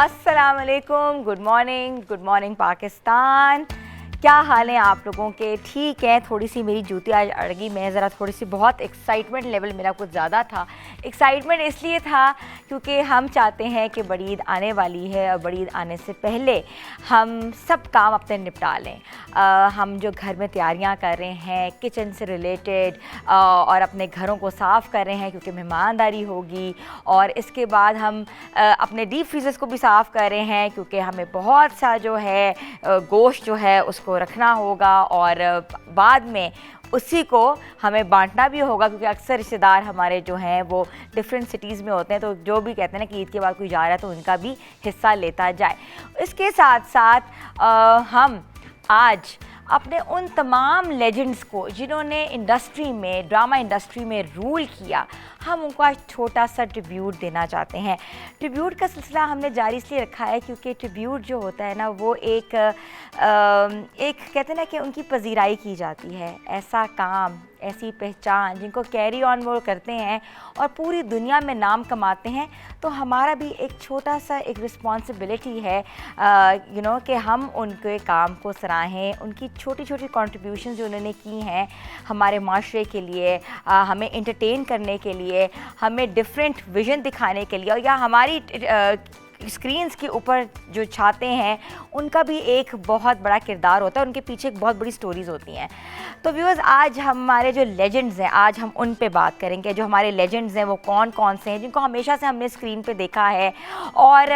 अस्सलाम वालेकुम, good morning Pakistan. क्या हाल है आप लोगों के? ठीक है, थोड़ी सी मेरी जूती आज अड़ गई। मैं ज़रा थोड़ी सी बहुत एक्साइटमेंट लेवल मेरा कुछ ज़्यादा था। एक्साइटमेंट इसलिए था क्योंकि हम चाहते हैं कि बड़ी ईद आने वाली है और बड़ी ईद आने से पहले हम सब काम अपने निपटा लें। हम जो घर में तैयारियां कर रहे हैं किचन से रिलेटेड और अपने घरों को साफ़ कर रहे हैं क्योंकि मेहमानदारी होगी, और इसके बाद हम अपने डीप फ्रीजर्स को भी साफ़ कर रहे हैं क्योंकि हमें बहुत सा जो है गोश्त जो है उसको रखना होगा और बाद में उसी को हमें बांटना भी होगा क्योंकि अक्सर रिश्तेदार हमारे जो हैं वो डिफरेंट सिटीज़ में होते हैं, तो जो भी कहते हैं ना कि ईद के बाद कोई जा रहा है तो उनका भी हिस्सा लेता जाए। इसके साथ साथ हम आज अपने उन तमाम लेजेंड्स को जिन्होंने इंडस्ट्री में, ड्रामा इंडस्ट्री में रूल किया, हम उनको आज छोटा सा ट्रिब्यूट देना चाहते हैं। ट्रिब्यूट का सिलसिला हमने जारी इसलिए रखा है क्योंकि ट्रिब्यूट जो होता है ना वो एक कहते हैं ना कि उनकी पजीराई की जाती है। ऐसा काम, ऐसी पहचान जिनको कैरी ऑन वो करते हैं और पूरी दुनिया में नाम कमाते हैं, तो हमारा भी एक छोटा सा एक रिस्पॉन्सिबिलिटी है कि हम उनके काम को सराहें, उनकी छोटी छोटी कॉन्ट्रीब्यूशन जो उन्होंने की हैं हमारे माशरे के लिए, हमें एंटरटेन करने के लिए, हमें डिफरेंट विज़न दिखाने के लिए, और या हमारी स्क्रीन्स के ऊपर जो छाते हैं उनका भी एक बहुत बड़ा किरदार होता है, उनके पीछे एक बहुत बड़ी स्टोरीज़ होती हैं। तो व्यूअर्स, आज हमारे जो लेजेंड्स हैं आज हम उन पे बात करेंगे। जो हमारे लेजेंड्स हैं वो कौन कौन से हैं जिनको हमेशा से हमने स्क्रीन पे देखा है, और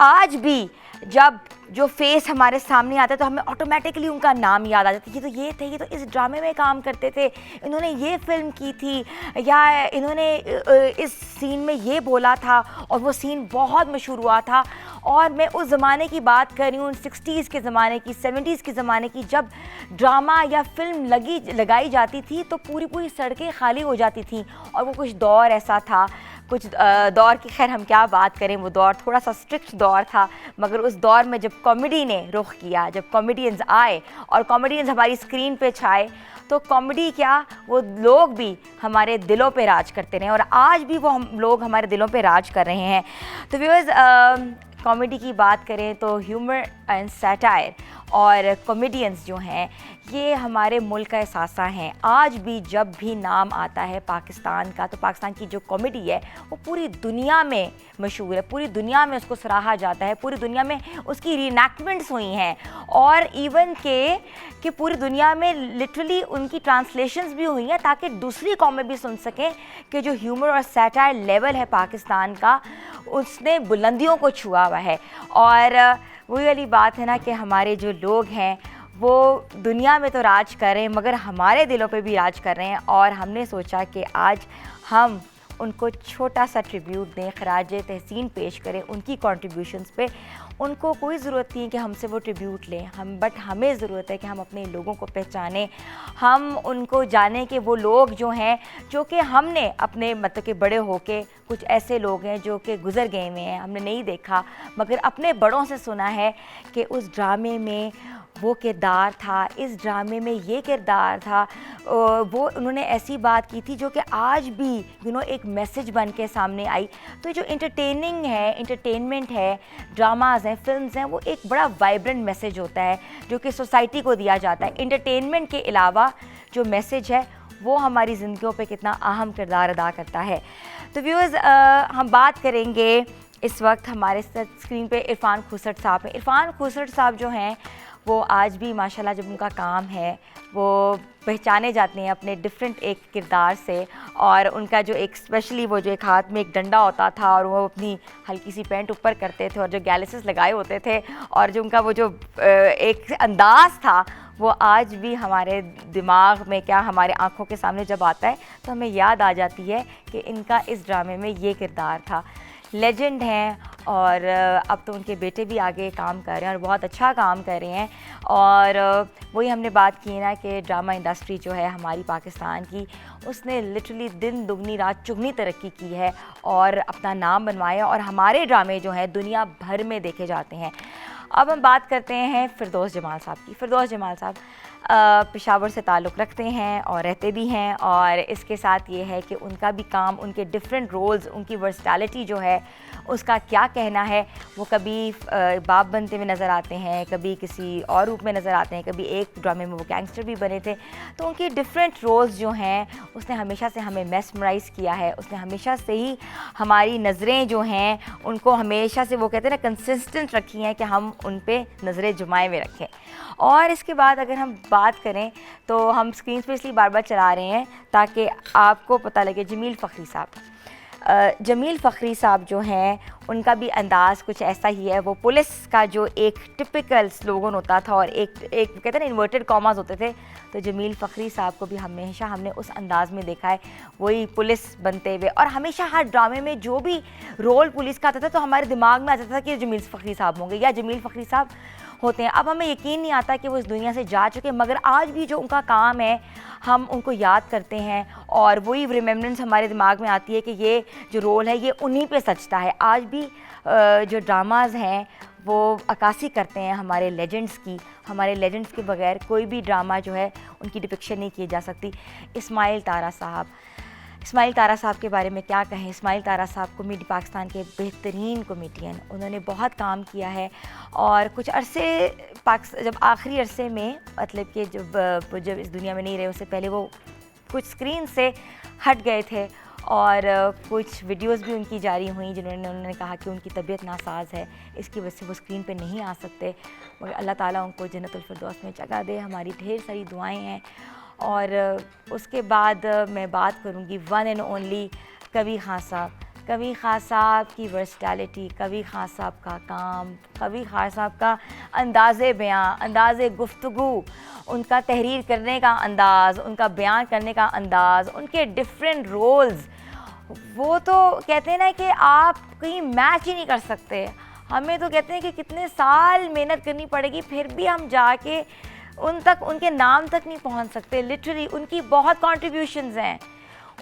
आज भी जब जो फेस हमारे सामने आता है तो हमें ऑटोमेटिकली उनका नाम याद आ जाता है। ये तो ये थे, ये तो इस ड्रामे में काम करते थे, इन्होंने ये फिल्म की थी, या इन्होंने इस सीन में ये बोला था और वो सीन बहुत मशहूर हुआ था। और मैं उस ज़माने की बात कर रही हूँ, 60s के ज़माने की, 70s के ज़माने की, जब ड्रामा या फिल्म लगाई जाती थी तो पूरी पूरी सड़कें खाली हो जाती थी। और वो कुछ दौर ऐसा था, कुछ दौर की खैर हम क्या बात करें, वो दौर थोड़ा सा स्ट्रिक्ट दौर था, मगर उस दौर में जब कॉमेडी ने रुख किया, जब कॉमेडियंस आए और कॉमेडियंस हमारी स्क्रीन पे छाए, तो कॉमेडी क्या, वो लोग भी हमारे दिलों पे राज करते रहे और आज भी वो हम लोग हमारे दिलों पे राज कर रहे हैं। तो व्यूअर्स, कॉमेडी की बात करें तो ह्यूमर एंड सैटायर और कॉमेडियंस जो हैं ये हमारे मुल्क का एहसासा हैं। आज भी जब भी नाम आता है पाकिस्तान का, तो पाकिस्तान की जो कॉमेडी है वो पूरी दुनिया में मशहूर है, पूरी दुनिया में उसको सराहा जाता है, पूरी दुनिया में उसकी रीएनैक्टमेंट्स हुई हैं, और इवन कि पूरी दुनिया में लिटरली उनकी ट्रांसलेशंस भी हुई हैं ताकि दूसरी कौमें भी सुन सकें कि जो ह्यूमर और सैटायर लेवल है पाकिस्तान का, उसने बुलंदियों को छुआ हुआ है। और वही वाली बात है ना कि हमारे जो लोग हैं वो दुनिया में तो राज कर रहे हैं मगर हमारे दिलों पे भी राज कर रहे हैं, और हमने सोचा कि आज हम उनको छोटा सा ट्रिब्यूट दें, खराज तहसीन पेश करें उनकी कॉन्ट्रीब्यूशंस पे। उनको कोई ज़रूरत नहीं है कि हमसे वो ट्रिब्यूट लें, बट हमें ज़रूरत है कि हम अपने लोगों को पहचानें, हम उनको जानें कि वो लोग जो हैं, जो कि हमने अपने मतलब के बड़े होके, कुछ ऐसे लोग हैं जो कि गुज़र गए हुए हैं, हमने नहीं देखा मगर अपने बड़ों से सुना है कि उस ड्रामे में वो किरदार था, इस ड्रामे में ये किरदार था, वो उन्होंने ऐसी बात की थी जो कि आज भी एक मैसेज बन के सामने आई। तो जो एंटरटेनमेंट है, ड्रामाज हैं, फिल्म्स हैं, वो एक बड़ा वाइब्रेंट मैसेज होता है जो कि सोसाइटी को दिया जाता है। एंटरटेनमेंट के अलावा जो मैसेज है वो हमारी ज़िंदगियों पे कितना अहम किरदार अदा करता है। तो व्यूअर्स, हम बात करेंगे इस वक्त हमारे स्क्रीन पे इरफान खुसरट साहब हैं। इरफान खुसरट साहब जो हैं वो आज भी माशाल्लाह जब उनका काम है वो पहचाने जाते हैं अपने डिफरेंट एक किरदार से, और उनका जो एक स्पेशली वो जो एक हाथ में एक डंडा होता था और वो अपनी हल्की सी पैंट ऊपर करते थे और जो गैलिसेस लगाए होते थे, और जो उनका वो जो एक अंदाज़ था वो आज भी हमारे दिमाग में, क्या हमारे आँखों के सामने जब आता है तो हमें याद आ जाती है कि इनका इस ड्रामे में ये किरदार था। लेजेंड हैं, और अब तो उनके बेटे भी आगे काम कर रहे हैं और बहुत अच्छा काम कर रहे हैं। और वही हमने बात की ना कि ड्रामा इंडस्ट्री जो है हमारी पाकिस्तान की, उसने लिटरली दिन दुगनी रात चुगनी तरक्की की है और अपना नाम बनवाया, और हमारे ड्रामे जो हैं दुनिया भर में देखे जाते हैं। अब हम बात करते हैं फिरदौस जमाल साहब की। फिरदौस जमाल साहब, पेशावर से ताल्लुक़ रखते हैं और रहते भी हैं, और इसके साथ ये है कि उनका भी काम, उनके डिफरेंट रोल्स, उनकी वर्सटैलिटी जो है उसका क्या कहना है। वो कभी बाप बनते हुए नज़र आते हैं, कभी किसी और रूप में नज़र आते हैं, कभी एक ड्रामे में वो गैंगस्टर भी बने थे। तो उनकी डिफरेंट रोल्स जो हैं उसने हमेशा से हमें मेस्मराइज़ किया है, उसने हमेशा से ही हमारी नज़रें जो हैं उनको हमेशा से, वो कहते हैं ना, कंसिस्टेंट रखी हैं कि हम उन पे नज़रें जुमाए में रखें। और इसके बाद अगर हम बात करें तो हम स्क्रीन पे इसलिए बार बार चला रहे हैं ताकि आपको पता लगे। जमील फ़खरी साहब, जमील फ़खरी साहब जो हैं उनका भी अंदाज़ कुछ ऐसा ही है। वो पुलिस का जो एक टिपिकल स्लोगन होता था और एक कहते हैं ना इन्वर्टेड कॉमास होते थे, तो जमील फ़खरी साहब को भी हमेशा हमने उस अंदाज़ में देखा है, वही पुलिस बनते हुए। और हमेशा हर ड्रामे में जो भी रोल पुलिस का आता था तो हमारे दिमाग में आता था कि जमील फ़खरी साहब होंगे या जमील फ़खरी साहब होते हैं। अब हमें यकीन नहीं आता कि वो इस दुनिया से जा चुके, मगर आज भी जो उनका काम है हम उनको याद करते हैं और वही रिमेम्बरेंस हमारे दिमाग में आती है कि ये जो रोल है ये उन्हीं पे सचता है। आज भी जो ड्रामाज़ हैं वो अक्कासी करते हैं हमारे लेजेंड्स की। हमारे लेजेंड्स के बगैर कोई भी ड्रामा जो है उनकी डिपिक्शन नहीं की जा सकती। इस्माइल तारा साहब के बारे में क्या कहें। इस्माइल तारा साहब कॉमेडी पाकिस्तान के बेहतरीन कॉमेडियन, उन्होंने बहुत काम किया है और कुछ अरसे जब आखिरी अरसे में, मतलब कि जब इस दुनिया में नहीं रहे उससे पहले वो कुछ स्क्रीन से हट गए थे और कुछ वीडियोस भी उनकी जारी हुई जिन्होंने उन्होंने कहा कि उनकी तबीयत नासाज है, इसकी वजह से वो स्क्रीन पे नहीं आ सकते। मगर अल्लाह ताला उनको जन्नतुल फिरदौस में जगह दे, हमारी ढेर सारी दुआएं हैं। और उसके बाद मैं बात करूँगी वन एंड ओनली कवी खान साहब। कवी खान साहब की वर्सटैलिटी, कवी खान साहब का काम, कवी खान साहब का अंदाज़े बयां, अंदाज़े गुफ्तगू, उनका तहरीर करने का अंदाज़, उनका बयान करने का अंदाज़, उनके डिफरेंट रोल्स, वो तो कहते हैं ना कि आप कहीं मैच ही नहीं कर सकते। हमें तो कहते हैं कि कितने साल मेहनत करनी पड़ेगी फिर भी हम जाके उन तक, उनके नाम तक नहीं पहुंच सकते। लिटरली उनकी बहुत कॉन्ट्रीब्यूशंस हैं,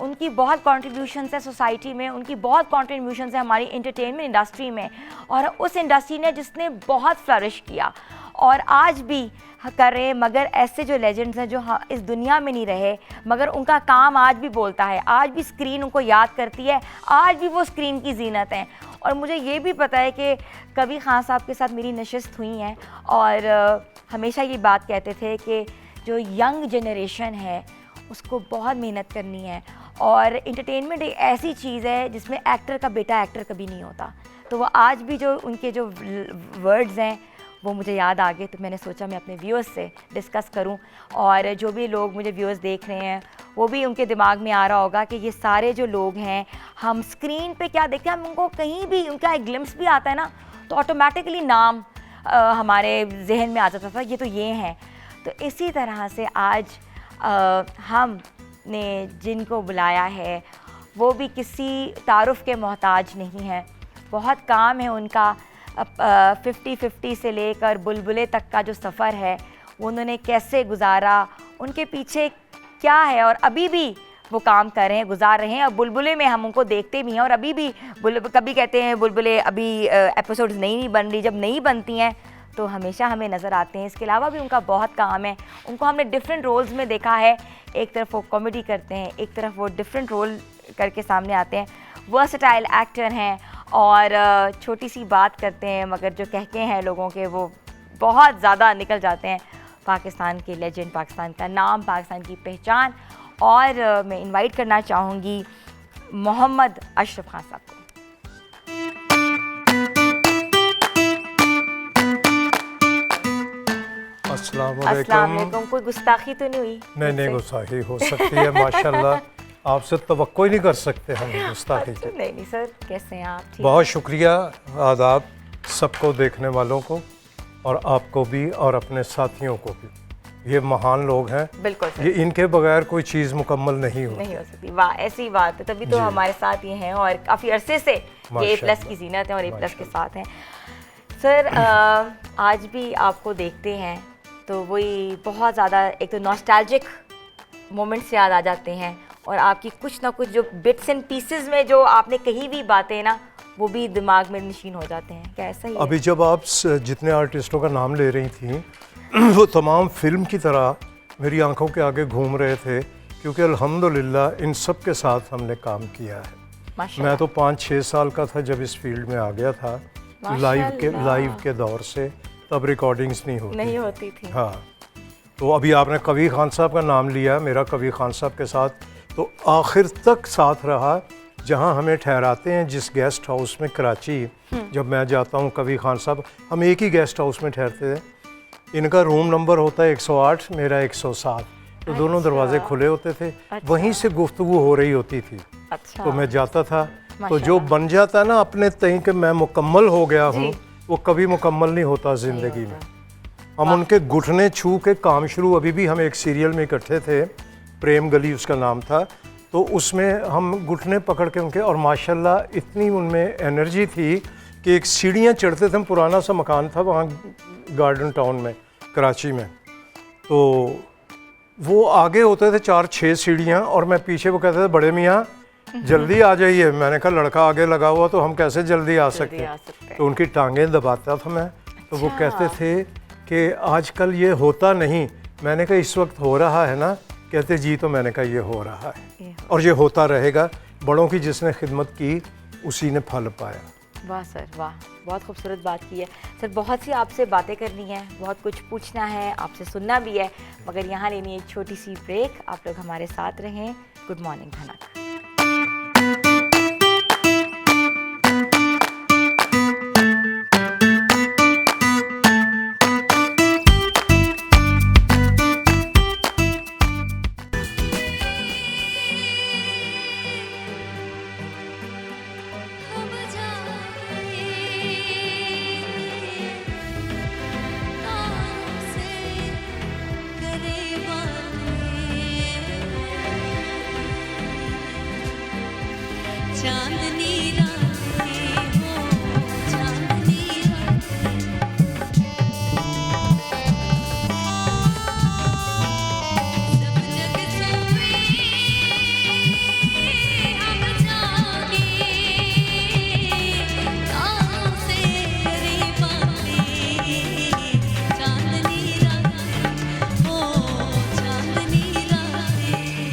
उनकी बहुत कॉन्ट्रीब्यूशंस है सोसाइटी में, उनकी बहुत कॉन्ट्रीब्यूशंस है हमारी एंटरटेनमेंट इंडस्ट्री में, और उस इंडस्ट्री ने जिसने बहुत फ्लरिश किया और आज भी कर रहे हैं। मगर ऐसे जो लेजेंड्स हैं जो इस दुनिया में नहीं रहे, मगर उनका काम आज भी बोलता है, आज भी स्क्रीन उनको याद करती है, आज भी वो स्क्रीन की जीनत हैं। और मुझे ये भी पता है कि कभी खान साहब के साथ मेरी नशिस्त हुई हैं और हमेशा ये बात कहते थे कि जो यंग जनरेशन है उसको बहुत मेहनत करनी है, और एंटरटेनमेंट एक ऐसी चीज़ है जिसमें एक्टर का बेटा एक्टर कभी नहीं होता। तो वो आज भी जो उनके जो वर्ड्स हैं वो मुझे याद आ गए, तो मैंने सोचा मैं अपने व्यूअर्स से डिस्कस करूं, और जो भी लोग मुझे व्यूअर्स देख रहे हैं वो भी उनके दिमाग में आ रहा होगा कि ये सारे जो लोग हैं हम स्क्रीन पे क्या देखते हैं, हम उनको कहीं भी उनका एक ग्लिम्स भी आता है ना तो ऑटोमेटिकली नाम हमारे जहन में आ जाता था, ये तो ये हैं। तो इसी तरह से आज हमने जिनको बुलाया है वो भी किसी तारुफ के मोहताज नहीं है। बहुत काम है उनका, 50-50 से लेकर बुलबुले तक का जो सफ़र है वो उन्होंने कैसे गुजारा, उनके पीछे क्या है, और अभी भी वो काम कर रहे हैं, गुजार रहे हैं। और बुलबुले में हम उनको देखते भी हैं और अभी भी कभी कहते हैं बुलबुले अभी एपिसोड्स नहीं बन रही, जब नहीं बनती हैं तो हमेशा हमें नज़र आते हैं। इसके अलावा भी उनका बहुत काम है, उनको हमने डिफरेंट रोल्स में देखा है। एक तरफ वो कॉमेडी करते हैं, एक तरफ वो डिफरेंट रोल करके सामने आते हैं, वर्सटाइल एक्टर हैं और छोटी सी बात करते हैं मगर जो कहके हैं लोगों के वो बहुत ज़्यादा निकल जाते हैं। पाकिस्तान के लेजेंड, पाकिस्तान का नाम, पाकिस्तान की पहचान। और मैं इनवाइट करना चाहूँगी मोहम्मद अशरफ खान साहब को। अस्सलाम वालेकुम। कोई गुस्ताखी तो नहीं हुई? नहीं, गुस्ताखी हो सकती है माशाल्लाह। आपसे तवक्को ही नहीं कर सकते हम गुस्ताखी की। नहीं सर, कैसे हैं आप? बहुत शुक्रिया, आदाब सबको देखने वालों को और आपको भी और अपने साथियों को भी। ये महान लोग हैं, बिल्कुल ये इनके बगैर कोई चीज़ मुकम्मल नहीं हो सकती। वाह, ऐसी बात है, तभी तो हमारे साथ ये हैं और काफ़ी अरसे से ये A+ की जीनत है और A+ के साथ हैं। सर आज भी आपको देखते हैं तो वही बहुत ज़्यादा, एक तो नॉस्टैल्जिक मोमेंट्स याद आ जाते हैं और आपकी कुछ ना कुछ जो बिट्स एंड पीसेस में जो आपने कही भी बातें ना वो भी दिमाग में नशीन हो जाते हैं। क्या ऐसा ही अभी जब आप जितने आर्टिस्टों का नाम ले रही थी वो तमाम फिल्म की तरह मेरी आंखों के आगे घूम रहे थे, क्योंकि अल्हम्दुलिल्लाह इन सब के साथ हमने काम किया है। माशाल्लाह। मैं तो 5-6 साल का था जब इस फील्ड में आ गया था, लाइव के दौर से, तब रिकॉर्डिंग्स नहीं होती थी। हाँ, तो अभी आपने कवी खान साहब का नाम लिया, मेरा कवी खान साहब के साथ तो आखिर तक साथ रहा। जहाँ हमें ठहराते हैं जिस गेस्ट हाउस में कराची, जब मैं जाता हूँ, कवी खान साहब, हम एक ही गेस्ट हाउस में ठहरते थे। इनका रूम नंबर होता है 108, मेरा 107, तो दोनों दरवाजे खुले होते थे। वहीं से गुफ्तगू हो रही होती थी। तो मैं जाता था, तो जो बन जाता ना अपने तय कि मैं मुकम्मल हो गया हूँ, वो कभी मुकम्मल नहीं होता ज़िंदगी में। हम उनके घुटने छू के काम शुरू, अभी भी हम एक सीरियल में इकट्ठे थे, प्रेम गली उसका नाम था, तो उसमें हम घुटने पकड़ के उनके, और माशाल्लाह इतनी उनमें एनर्जी थी कि एक सीढ़ियाँ चढ़ते थे, पुराना सा मकान था वहाँ गार्डन टाउन में कराची में, तो वो आगे होते थे 4-6 सीढ़ियाँ और मैं पीछे, वो कहते थे बड़े मियाँ जल्दी आ जाइए। मैंने कहा लड़का आगे लगा हुआ तो हम कैसे जल्दी आ सकते। तो उनकी टांगें दबाता था मैं, तो वो कहते थे कि आजकल ये होता नहीं। मैंने कहा इस वक्त हो रहा है ना, कहते जी, तो मैंने कहा ये हो रहा है और ये होता रहेगा। बड़ों की जिसने खिदमत की उसी ने फल पाया। वाह सर वाह, बहुत खूबसूरत बात की है सर। बहुत सी आपसे बातें करनी है, बहुत कुछ पूछना है, आपसे सुनना भी है, मगर यहाँ लेनी है एक छोटी सी ब्रेक। आप लोग हमारे साथ रहें। गुड मॉर्निंग धनक। चांदनी रातें हो, चांदनी रातें, सब जग सोए हम जागे, तारों से करे बातें। चांदनी रातें हो, चांदनी रातें,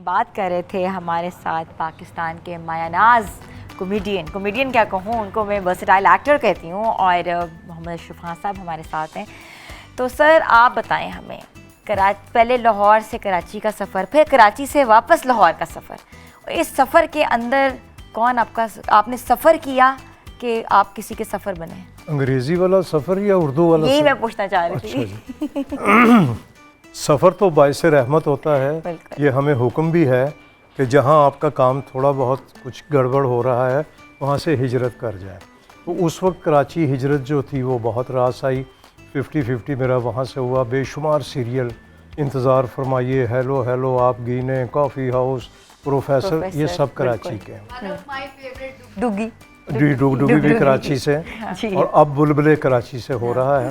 बात कर रहे थे हमारे साथ पाकिस्तान के मायानाज कॉमेडियन क्या कहूँ, उनको मैं वर्सेटाइल एक्टर कहती हूँ, और मोहम्मद अशरफ खान साहब हमारे साथ हैं। तो सर आप बताएं हमें, पहले लाहौर से कराची का सफ़र, फिर कराची से वापस लाहौर का सफ़र, इस सफ़र के अंदर कौन आपने सफ़र किया कि आप किसी के सफ़र बने? अंग्रेज़ी वाला सफ़र या उर्दू वाला यही सफ़र? मैं पूछना चाह रही अच्छा थी। जी। सफ़र तो बाइस रहमत होता है, बिल्कुल। ये हमें हुक्म भी है कि जहाँ आपका काम थोड़ा बहुत कुछ गड़बड़ हो रहा है वहाँ से हिजरत कर जाए। तो उस वक्त कराची हिजरत जो थी वो बहुत रास आई, 50-50 मेरा वहाँ से हुआ। बेशुमार सीरियल, इंतज़ार फरमाइए, हेलो हेलो, आप गीने, कॉफ़ी हाउस, प्रोफेसर, ये सब कराची के हैं। डुगी जी, डुगडुगी भी कराची से, जी। और अब बुलबुले कराची से हो रहा है।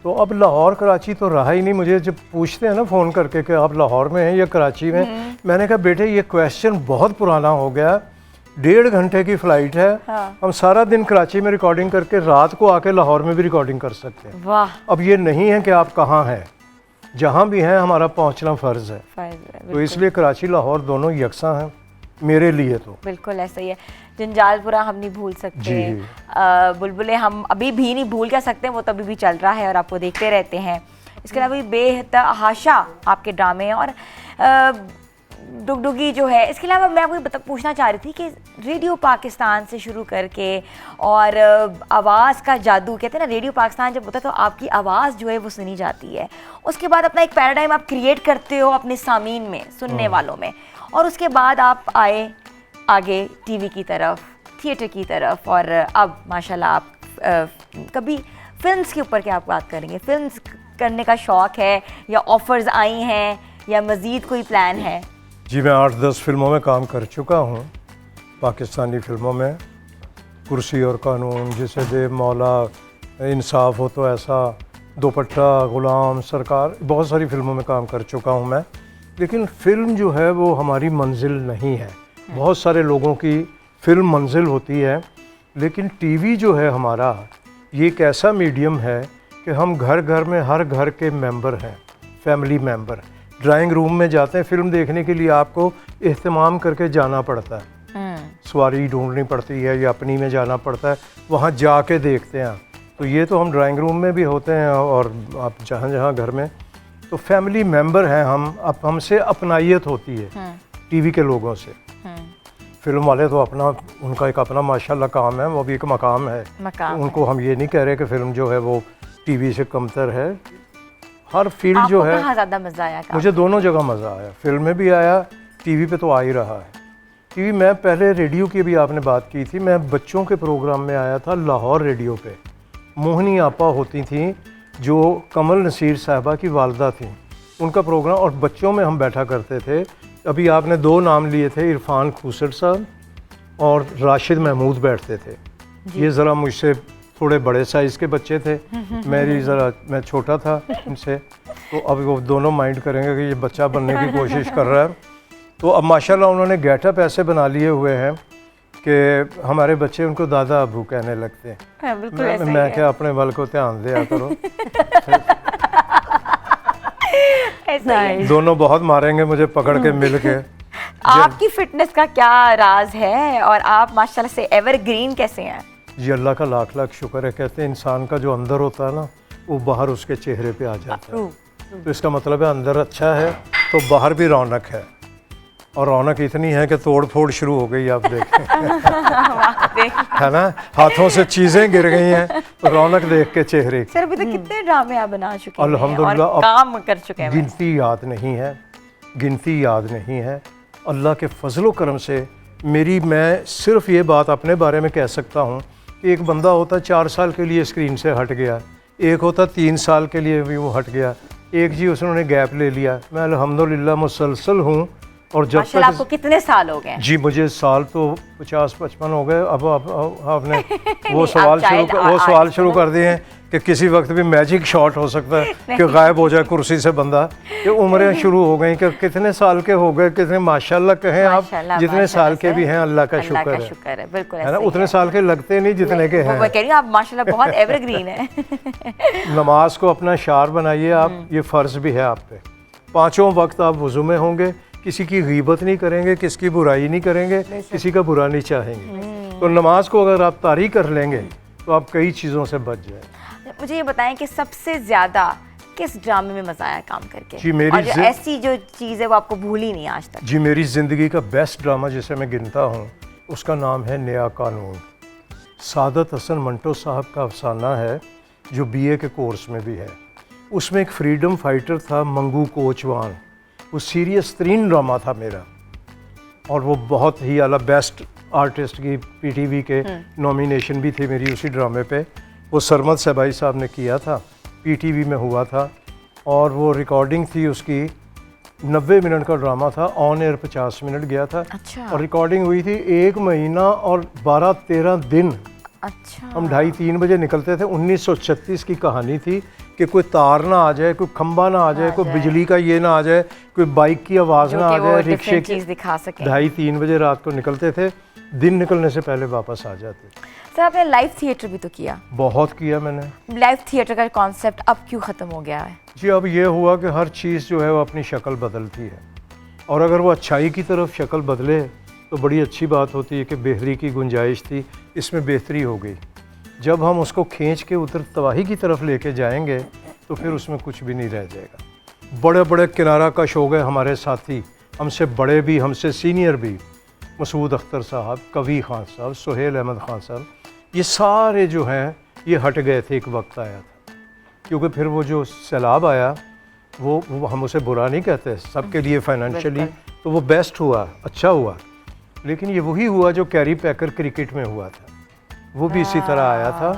तो अब लाहौर कराची तो रहा ही नहीं। मुझे जब पूछते हैं ना फ़ोन करके कि आप लाहौर में हैं या कराची में, मैंने कहा बेटे ये क्वेश्चन बहुत पुराना हो गया। 1.5 घंटे की फ़्लाइट है, हाँ। हम सारा दिन कराची में रिकॉर्डिंग करके रात को आके लाहौर में भी रिकॉर्डिंग कर सकते हैं। वाह, अब ये नहीं है कि आप कहाँ हैं, जहाँ भी हैं हमारा पहुँचना फ़र्ज़ है। तो इसलिए कराची लाहौर दोनों यकसा हैं मेरे लिए। तो बिल्कुल ऐसा ही है। जंजालपुरा हम नहीं भूल सकते, जी। बुलबुले हम अभी भी नहीं भूल क्या सकते, वो तो अभी भी चल रहा है और आपको देखते रहते हैं। इसके अलावा भी बेतहाशा आपके ड्रामे हैं, और डुगडुगी जो है। इसके अलावा मैं आपको पूछना चाह रही थी कि रेडियो पाकिस्तान से शुरू करके और आवाज़ का जादू, कहते हैं ना रेडियो पाकिस्तान जब होता है तो आपकी आवाज़ जो है वो सुनी जाती है। उसके बाद अपना एक पैराडाइम आप क्रिएट करते हो अपने सामीन में, सुनने वालों में, और उसके बाद आप आए आगे टीवी की तरफ, थिएटर की तरफ, और अब माशाल्लाह आप कभी फिल्म्स के ऊपर क्या आप बात करेंगे? फिल्म्स करने का शौक़ है या ऑफ़र्स आई हैं या मज़ीद कोई प्लान है? जी, मैं 8-10 फिल्मों में काम कर चुका हूँ, पाकिस्तानी फिल्मों में। कुर्सी और कानून, जिसे दे मौला, इंसाफ हो तो ऐसा, दोपट्टा, गुलाम, सरकार, बहुत सारी फिल्मों में काम कर चुका हूँ मैं। लेकिन फ़िल्म जो है वो हमारी मंजिल नहीं है। बहुत सारे लोगों की फ़िल्म मंजिल होती है, लेकिन टीवी जो है हमारा, ये एक ऐसा मीडियम है कि हम घर घर में हर घर के मेंबर हैं, फैमिली मेंबर। ड्राइंग रूम में जाते हैं फ़िल्म देखने के लिए, आपको एहतमाम करके जाना पड़ता है, सवारी ढूंढनी पड़ती है या अपनी में जाना पड़ता है, वहाँ जाके देखते हैं। तो ये तो हम ड्राइंग रूम में भी होते हैं और आप जहाँ जहाँ घर में, तो फैमिली मेंबर हैं हम। अब हमसे अपनाइयत होती है टीवी के लोगों से। फिल्म वाले तो अपना, उनका एक अपना माशाल्लाह काम है, वो भी एक मकाम है। उनको हम ये नहीं कह रहे कि फ़िल्म जो है वो टीवी से कमतर है। हर फील्ड जो है, ज़्यादा मज़ा आया? मुझे दोनों जगह मज़ा आया, फिल्म में भी आया, टीवी पे तो आ ही रहा है। टीवी, मैं पहले रेडियो की भी आपने बात की थी, मैं बच्चों के प्रोग्राम में आया था लाहौर रेडियो पे। मोहनी आपा होती थी जो कमल नसीर साहबा की वालदा थी, उनका प्रोग्राम, और बच्चों में हम बैठा करते थे। अभी आपने 2 नाम लिए थे, इरफान खूसर साहब और राशिद महमूद बैठते थे। ये ज़रा मुझसे थोड़े बड़े साइज़ के बच्चे थे, मैं छोटा था इनसे, तो अब वो दोनों माइंड करेंगे कि ये बच्चा बनने की कोशिश कर रहा है। तो अब माशाल्लाह उन्होंने गेटअप ऐसे बना लिए हुए हैं कि हमारे बच्चे उनको दादा अबू कहने लगते हैं। मैं क्या, अपने बल को ध्यान दिया करो। दोनों बहुत मारेंगे मुझे पकड़ के मिल के। आपकी फिटनेस का क्या राज है और आप माशाल्लाह से एवरग्रीन कैसे हैं? जी, अल्लाह का लाख लाख शुक्र है। कहते हैं इंसान का जो अंदर होता है ना, वो बाहर उसके चेहरे पे आ जाता है। तो इसका मतलब है अंदर अच्छा है तो बाहर भी रौनक है, और रौनक इतनी है कि तोड़ फोड़ शुरू हो गई, आप देखें। है ना, हाथों से चीज़ें गिर गई हैं तो रौनक देख के चेहरे। सर अभी तक कितने ड्रामे आप बना चुके हैं अल्हम्दुलिल्लाह, और काम कर चुके हैं? गिनती याद नहीं है, गिनती याद नहीं है। अल्लाह के फजलो करम से मैं सिर्फ ये बात अपने बारे में कह सकता हूँ कि एक बंदा होता 4 साल के लिए स्क्रीन से हट गया, एक होता 3 साल के लिए भी वो हट गया, एक जी उसने गैप ले लिया। मैं अल्हम्दुलिल्लाह मुसलसल हूँ। और जब तक आपको कितने साल हो गए? जी, मुझे साल तो 50-55 हो गए। अब आपने वो सवाल शुरू कर दिए हैं कि किसी वक्त भी मैजिक शॉट हो सकता है कि गायब हो जाए कुर्सी से बंदा, कि उम्रें शुरू हो गई कि कितने साल के हो गए, कितने माशाल्लाह कहें आप, जितने साल के भी हैं अल्लाह का शुक्र है, बिल्कुल है ना। उतने साल के लगते नहीं जितने के हैं। मैं कह रही हूँ आप माशाल्लाह बहुत एवरग्रीन है। नमाज को अपना शार बनाइए आप, ये फ़र्ज़ भी है आप पे। 5 वक्त आप वज़ू में होंगे, किसी की गीबत नहीं करेंगे, किसी बुराई नहीं करेंगे, किसी का बुरा नहीं चाहेंगे। तो नमाज को अगर आप तारी कर लेंगे तो आप कई चीज़ों से बच जाए। मुझे ये बताएं कि सबसे ज़्यादा किस ड्रामे में मजा आया काम करके? जी, मेरी और जो ऐसी जो चीज़ है वो आपको भूली नहीं आज तक? जी, मेरी ज़िंदगी का बेस्ट ड्रामा जिसे मैं गिनता हूँ उसका नाम है नया कानून। सादत हसन मंटो साहब का अफसाना है जो बीए के कोर्स में भी है। उसमें एक फ्रीडम फाइटर था मंगू कोचवान। वो सीरियस तरीन ड्रामा था मेरा, और वो बहुत ही अला बेस्ट आर्टिस्ट की पीटीवी के नॉमिनेशन भी थी मेरी उसी ड्रामे पे। वो सरमद सबाई साहब ने किया था, पीटीवी में हुआ था, और वो रिकॉर्डिंग थी उसकी 90 मिनट का ड्रामा था, ऑन एयर 50 मिनट गया था। अच्छा। और रिकॉर्डिंग हुई थी 1 महीना और 12-13 दिन। अच्छा। हम 2:30-3 बजे निकलते थे। 1936 की कहानी थी कि कोई तार ना आ जाए, कोई खंबा ना आ जाए, कोई बिजली का ये ना आ जाए, कोई बाइक की आवाज़ ना आ जाए, रिक्शे की। चीज़ दिखा सके। 2:30-3 बजे रात को निकलते थे, दिन निकलने से पहले वापस आ जाते। सर आपने लाइव थिएटर भी तो किया। बहुत किया मैंने। लाइव थिएटर का कॉन्सेप्ट अब क्यों ख़त्म हो गया है? जी, अब ये हुआ कि हर चीज़ जो है वो अपनी शक्ल बदलती है, और अगर वो अच्छाई की तरफ शक्ल बदले तो बड़ी अच्छी बात होती है कि बेहतरी की गुंजाइश थी, इसमें बेहतरी हो गई। जब हम उसको खींच के उधर तबाही की तरफ लेके जाएंगे तो फिर उसमें कुछ भी नहीं रह जाएगा। बड़े बड़े किनारा कश हो गए हमारे साथी, हमसे बड़े भी, हमसे सीनियर भी। मसूद अख्तर साहब, कवी खान साहब, सुहेल अहमद खान साहब, ये सारे जो हैं ये हट गए थे। एक वक्त आया था, क्योंकि फिर वो जो सैलाब आया वो हम उसे बुरा नहीं कहते, सबके लिए फाइनेंशियली तो वो बेस्ट हुआ, अच्छा हुआ। लेकिन ये वही हुआ जो कैरी पैकर क्रिकेट में हुआ था। वो भी इसी तरह आया था,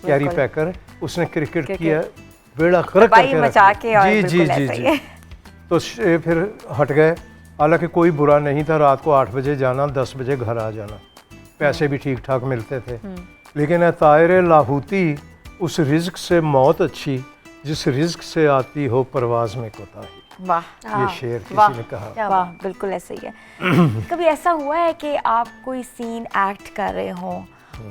कैरी पैकर, उसने क्रिकेट किया, बेड़ा गर्क करके मचा के। और जी जी जी जी। तो फिर हट गए। हालांकि कोई बुरा नहीं था, रात को 8 बजे जाना, 10 बजे घर आ जाना, पैसे भी ठीक ठाक मिलते थे। लेकिन तायर लाहूती, उस रिज्क से मौत अच्छी जिस रिज्क से आती हो परवाज में कोताही। वाह, ये शेर किसी ने कहा। वाह, बिल्कुल ऐसा ही है। कभी ऐसा हुआ है कि आप कोई सीन एक्ट कर रहे हो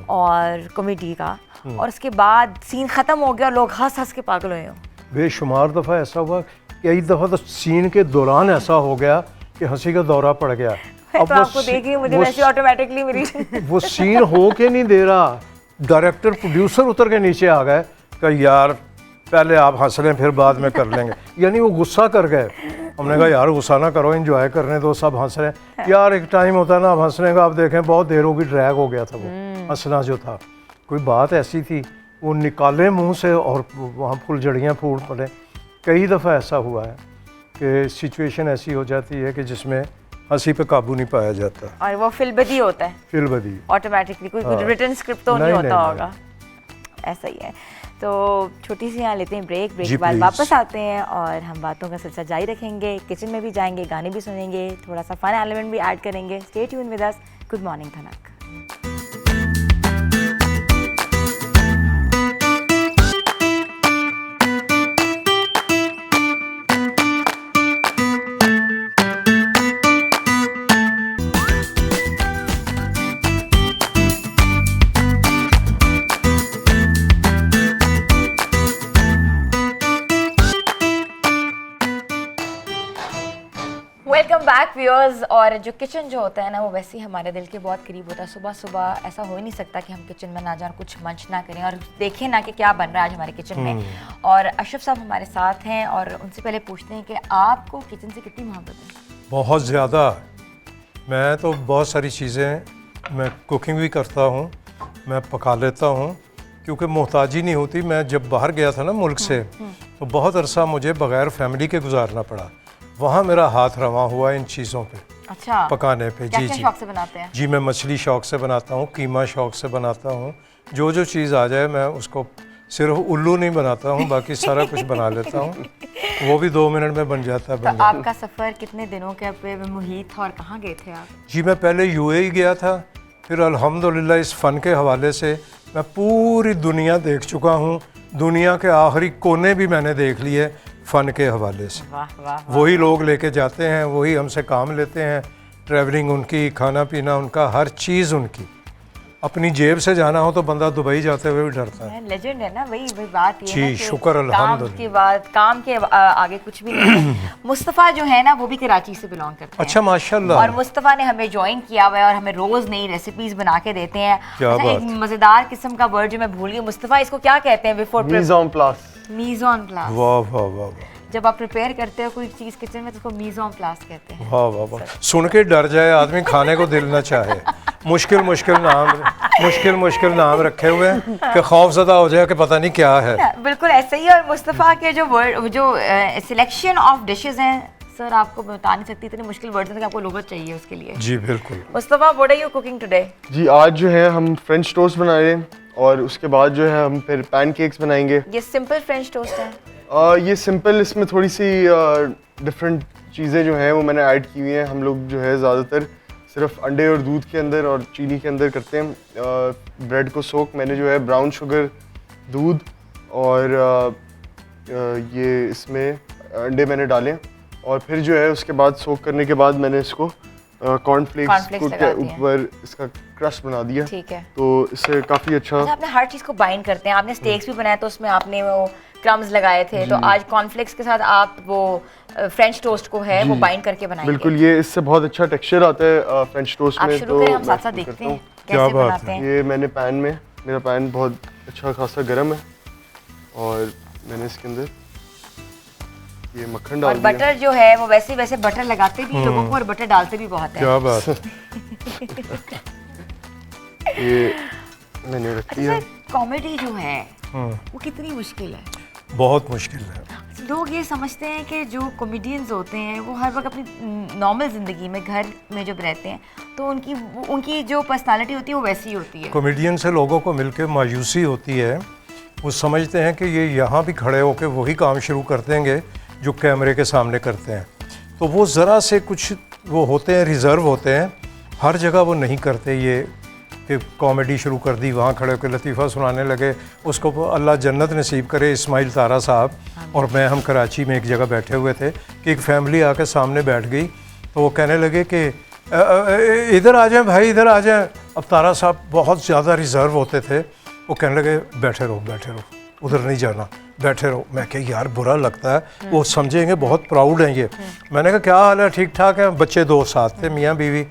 और कॉमेडी का, और उसके बाद सीन ख़त्म हो गया और लोग हंस हंस के पागल हुए हो? बेशुमार दफ़ा ऐसा हुआ, कई दफ़ा तो सीन के दौरान ऐसा हो गया कि हंसी का दौरा पड़ गया। तो आपको देखिए मुझे वैसे ऑटोमेटिकली मेरी वो सीन हो के नहीं दे रहा, डायरेक्टर प्रोड्यूसर उतर के नीचे आ गए कि यार पहले आप हंस लें फिर बाद में कर लेंगे। यानी वो गुस्सा कर गए। हमने कहा यार गुस्सा ना करो, एंजॉय करने दो, सब हंस रहे हैं। यार एक टाइम होता है ना अब हंसने का, आप देखें बहुत देर होगी, ड्रैग हो गया था वो हंसना जो था। कोई बात ऐसी थी वो निकाले मुंह से और वहाँ फुलझड़ियाँ फूट पड़े। कई दफ़ा ऐसा हुआ है कि सिचुएशन ऐसी हो जाती है कि जिसमें हंसी पे काबू नहीं पाया जाता, और वो फिल्बदी होता है फिल्बदी ऑटोमेटिकली। कोई रिटन स्क्रिप्ट तो नहीं होता होगा, ऐसा ही है। तो छोटी सी यहाँ लेते हैं ब्रेक के बाद वापस आते हैं और हम बातों का सिलसिला जारी रखेंगे। किचन में भी जाएंगे, गाने भी सुनेंगे, थोड़ा सा फन एलिमेंट भी ऐड करेंगे। Stay tune with us. Good morning Dhanak. Welcome back viewers. और जो किचन जो होता है ना वो वैसे ही हमारे दिल के बहुत करीब होता है। सुबह सुबह ऐसा हो ही नहीं सकता कि हम किचन में ना जाएं, कुछ मंच ना करें और देखें ना कि क्या बन रहा है आज हमारे किचन में। और अशरफ साहब हमारे साथ हैं और उनसे पहले पूछते हैं कि आपको किचन से कितनी मोहब्बत है? बहुत ज़्यादा। मैं तो बहुत सारी चीज़ें, मैं कुकिंग भी करता हूँ, मैं पका लेता हूँ, क्योंकि मोहताजी नहीं होती। मैं जब बाहर गया था ना मुल्क से, तो बहुत अरसा मुझे बग़ैर फैमिली के गुजारना पड़ा। वहाँ मेरा हाथ रवा हुआ इन चीज़ों पे, अच्छा, पकाने पे। क्या जी क्या जी शौक से बनाते हैं? जी, मैं मछली शौक से बनाता हूँ, कीमा शौक से बनाता हूँ। जो जो चीज़ आ जाए मैं उसको, सिर्फ उल्लू नहीं बनाता हूँ, बाकी सारा कुछ बना लेता हूँ। वो भी 2 मिनट में बन जाता है। तो आपका सफ़र कितने दिनों के पे मुहित था और कहाँ गए थे आप? जी, मैं पहले यूएई गया था, फिर अल्हम्दुलिल्लाह इस फ़न के हवाले से मैं पूरी दुनिया देख चुका हूँ। दुनिया के आखिरी कोने भी मैंने देख लिए फ़न के हवाले से। वाह वाह। वही लोग लेके जाते हैं, वही हमसे काम लेते हैं। ट्रैवलिंग उनकी, खाना पीना उनका, हर चीज़ उनकी। अपनी जेब से जाना हो तो बंदा दुबई जाते हुए भी डरता है। लेजेंड है ना, वही बात ये जी, है कि शुक्र अल्हम्दुलिल्लाह। काम के बाद काम के आगे कुछ भी नहीं है। मुस्तफ़ा जो है ना वो भी कराची से बिलोंग करते हैं। अच्छा, माशाल्लाह। और मुस्तफ़ा ने हमें ज्वाइन किया हुआ है और हमें रोज नई रेसिपीज बना के देते हैं। क्या अच्छा, एक बात। मजेदार किस्म का वर्ड जो मैं भूल गई, मुस्तफ़ा इसको क्या कहते हैं बिफोर मीज़ ऑन प्लास। मीज़ ऑन प्लास। वाह वाह वाह वाह जब आप प्रिपेयर करते हो कोई चीज़ किचन में तो उसको मीज़ ऑन प्लास कहते हैं। वाह वाह वाह, सुन के डर जाए आदमी, खाने को दिल न चाहे। मुश्किल मुश्किल नाम रखे हुए हैं कि खौफजदा हो जाए कि पता नहीं क्या है। बिल्कुल ऐसे ही। और मुस्तफ़ा के जो वर्ड जो सिलेक्शन ऑफ डिशेस हैं सर, आपको मैं बता नहीं सकती, इतने मुश्किल वर्ड्स हैं कि आपको लुग़त चाहिए उसके लिए। जी बिल्कुल। Mustafa, what are you cooking today? जी आज जो है हम फ्रेंच टोस्ट बना रहे हैं और उसके बाद जो है हम फिर पैनकेक्स बनाएंगे। ये सिंपल फ्रेंच टोस्ट है। ये सिंपल, इसमें थोड़ी सी डिफरेंट चीज़ें जो हैं वो मैंने ऐड की हुई हैं। हम लोग जो है ज़्यादातर सिर्फ अंडे और दूध के अंदर और चीनी के अंदर करते हैं। ब्रेड को सोक मैंने जो है ब्राउन शुगर, दूध और ये इसमें अंडे मैंने डाले और फिर जो है उसके बाद सोक करने के बाद मैंने इसको कॉर्नफ्लेक्स के लगा दिए। ऊपर इसका क्रस्ट बना दिया। ठीक है। तो इससे काफ़ी अच्छा। आपने हर चीज़ को बाइंड करते हैं। आपने स्टेक्स भी बनाया तो उसमें आपने वो क्रम्स लगाए थे, तो आज कॉर्नफ्लेक्स के साथ आप वो फ्रेंच टोस्ट को है वो बाइंड करके बनाएंगे। बिल्कुल, ये इससे बहुत अच्छा टेक्सचर आता है फ्रेंच टोस्ट आप में। शुरू करें, हम साथ साथ देखते हैं क्या कैसे बात बनाते हैं। ये मैंने पैन में, मेरा पैन बहुत अच्छा खासा गर्म है और मैंने इसके अंदर ये मक्खन और डाल दिया। बटर जो है वो वैसे बटर लगाते भी लोगों को और बटर डालते भी बहुत है। क्या बात है। ये मैंने रख अच्छा दिया। सर, कॉमेडी जो है वो कितनी मुश्किल है? बहुत मुश्किल है। लोग ये समझते हैं कि जो कॉमेडियंस होते हैं वो हर वक्त अपनी नॉर्मल ज़िंदगी में घर में जब रहते हैं तो उनकी जो पर्सनालिटी होती है वो वैसी ही होती है। कॉमेडियन से लोगों को मिलकर मायूसी होती है। वो समझते हैं कि ये यहाँ भी खड़े होकर वही काम शुरू कर देंगे जो कैमरे के सामने करते हैं, तो वो ज़रा से कुछ वो होते हैं, रिज़र्व होते हैं। हर जगह वो नहीं करते ये कि कॉमेडी शुरू कर दी, वहाँ खड़े होकर लतीफ़ा सुनाने लगे। उसको अल्लाह जन्नत नसीब करे, इस्माइल तारा साहब और मैं, हम कराची में एक जगह बैठे हुए थे कि एक फ़ैमिली आकर सामने बैठ गई, तो वो कहने लगे कि इधर आ जाएं भाई, इधर आ जाएं। अब तारा साहब बहुत ज़्यादा रिज़र्व होते थे, वो कहने लगे बैठे रहो, उधर नहीं जाना, बैठे रहो। मैं कहा यार बुरा लगता है, वो समझेंगे बहुत प्राउड हैं ये। मैंने कहा क्या हाल है, ठीक ठाक है? बच्चे दो साथ थे, मियाँ बीवी।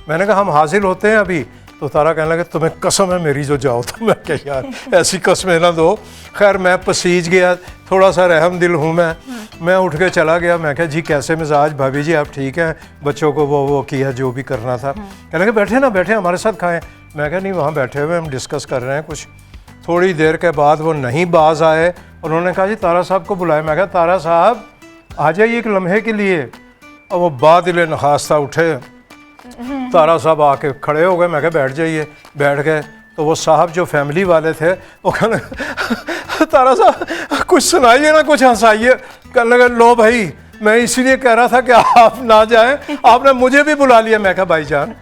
मैंने कहा हम हाजिर होते हैं अभी। तो तारा कहने लगे तुम्हें कसम है मेरी जो जाओ। तो मैं क्या यार ऐसी कसमें ना दो। खैर मैं पसीज गया, थोड़ा सा रहम दिल हूँ मैं उठ के चला गया। मैं कहा जी कैसे मिजाज, भाभी जी आप ठीक हैं? बच्चों को वो किया जो भी करना था। कहने लगे बैठे हमारे साथ खाएं। मैं कहा नहीं, वहाँ बैठे हुए हम डिस्कस कर रहे हैं कुछ। थोड़ी देर के बाद वो नहीं बाज आए, उन्होंने कहा जी तारा साहब को बुलाए। मैं कहा तारा साहब आ जाइए एक लम्हे के लिए। और वो बादिल नखास्ता उठे, तारा साहब आके खड़े हो गए। मैं कहा बैठ जाइए, बैठ गए। तो वो साहब जो फैमिली वाले थे वो कहने तारा साहब कुछ सुनाइए ना, कुछ हंसाइए। कहने लगे लो भाई मैं इसीलिए कह रहा था कि आप ना जाएं, आपने मुझे भी बुला लिया। मैं कहा भाईजान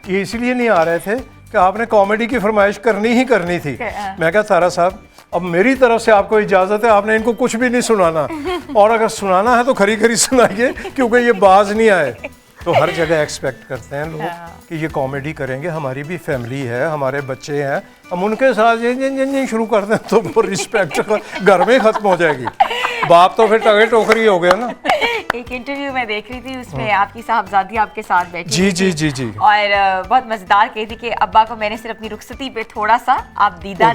ये इसलिए नहीं आ रहे थे कि आपने कॉमेडी की फरमाइश करनी ही करनी थी। मैं कहा तारा साहब अब मेरी तरफ से आपको इजाज़त है, आपने इनको कुछ भी नहीं सुनाना, और अगर सुनाना है तो खरी खरी सुनाइए क्योंकि ये बाज नहीं आए। तो हर जगह एक्सपेक्ट करते हैं लोग कि ये कॉमेडी करेंगे, हमारी भी फैमिली है, हमारे बच्चे हैं, हम उनके साथ ये शुरू कर दें तो वो रिस्पेक्ट घर में ख़त्म हो जाएगी। बाप तो फिर टगे टोकरी हो गया ना। एक इंटरव्यू में देख रही थी, उसमें आपकी साहबजादी आपके साथ बैठी जी हुई जी थी। जी जी और बहुत मजेदार कही थी कि अब्बा को मैंने सिर्फ अपनी रुखसती पे थोड़ा सा आप दीदा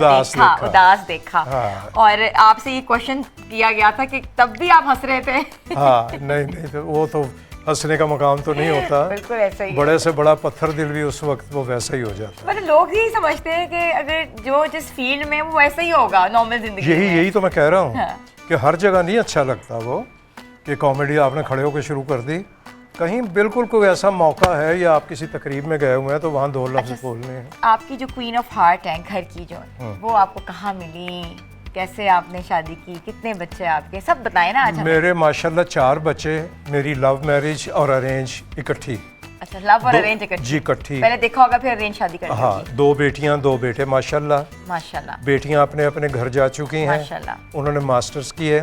उदास देखा। हाँ। और आपसे ये क्वेश्चन किया गया था कि तब भी आप हंस रहे थे। हाँ नहीं तो वो तो हंसने का मकाम तो नहीं होता। बिल्कुल ऐसा ही। बड़े से बड़ा पत्थर दिल भी उस वक्त वो वैसा ही हो जाता है। मतलब लोग यही समझते हैं कि अगर जो जिस फील्ड में वो वैसा ही होगा नॉर्मल जिंदगी में। यही तो मैं कह रहा हूँ हाँ। कि हर जगह नहीं अच्छा लगता वो कि कॉमेडी आपने खड़े होकर शुरू कर दी। कहीं बिल्कुल कोई ऐसा मौका है या आप किसी तकरीब में गए हुए हैं तो वहाँ दो लफ्ज़ बोलने हैं। आपकी जो क्वीन ऑफ हार्ट है घर की जो, वो आपको कहाँ मिली, कैसे आपने शादी की, कितने बच्चे आपके, सब बताएं ना आज हमें। मेरे माशाल्लाह 4 बच्चे, मेरी लव मैरिज और अरेंज इकट्ठी। अच्छा, लव और अरेंज इकट्ठी? जी इकट्ठी। पहले देखा होगा फिर अरेंज शादी कर ली हाँ, होगी। 2 बेटियां 2 बेटे माशाल्लाह। माशाल्लाह बेटियां अपने अपने घर जा चुकी हैं, माशाल्लाह। उन्होंने मास्टर्स किए।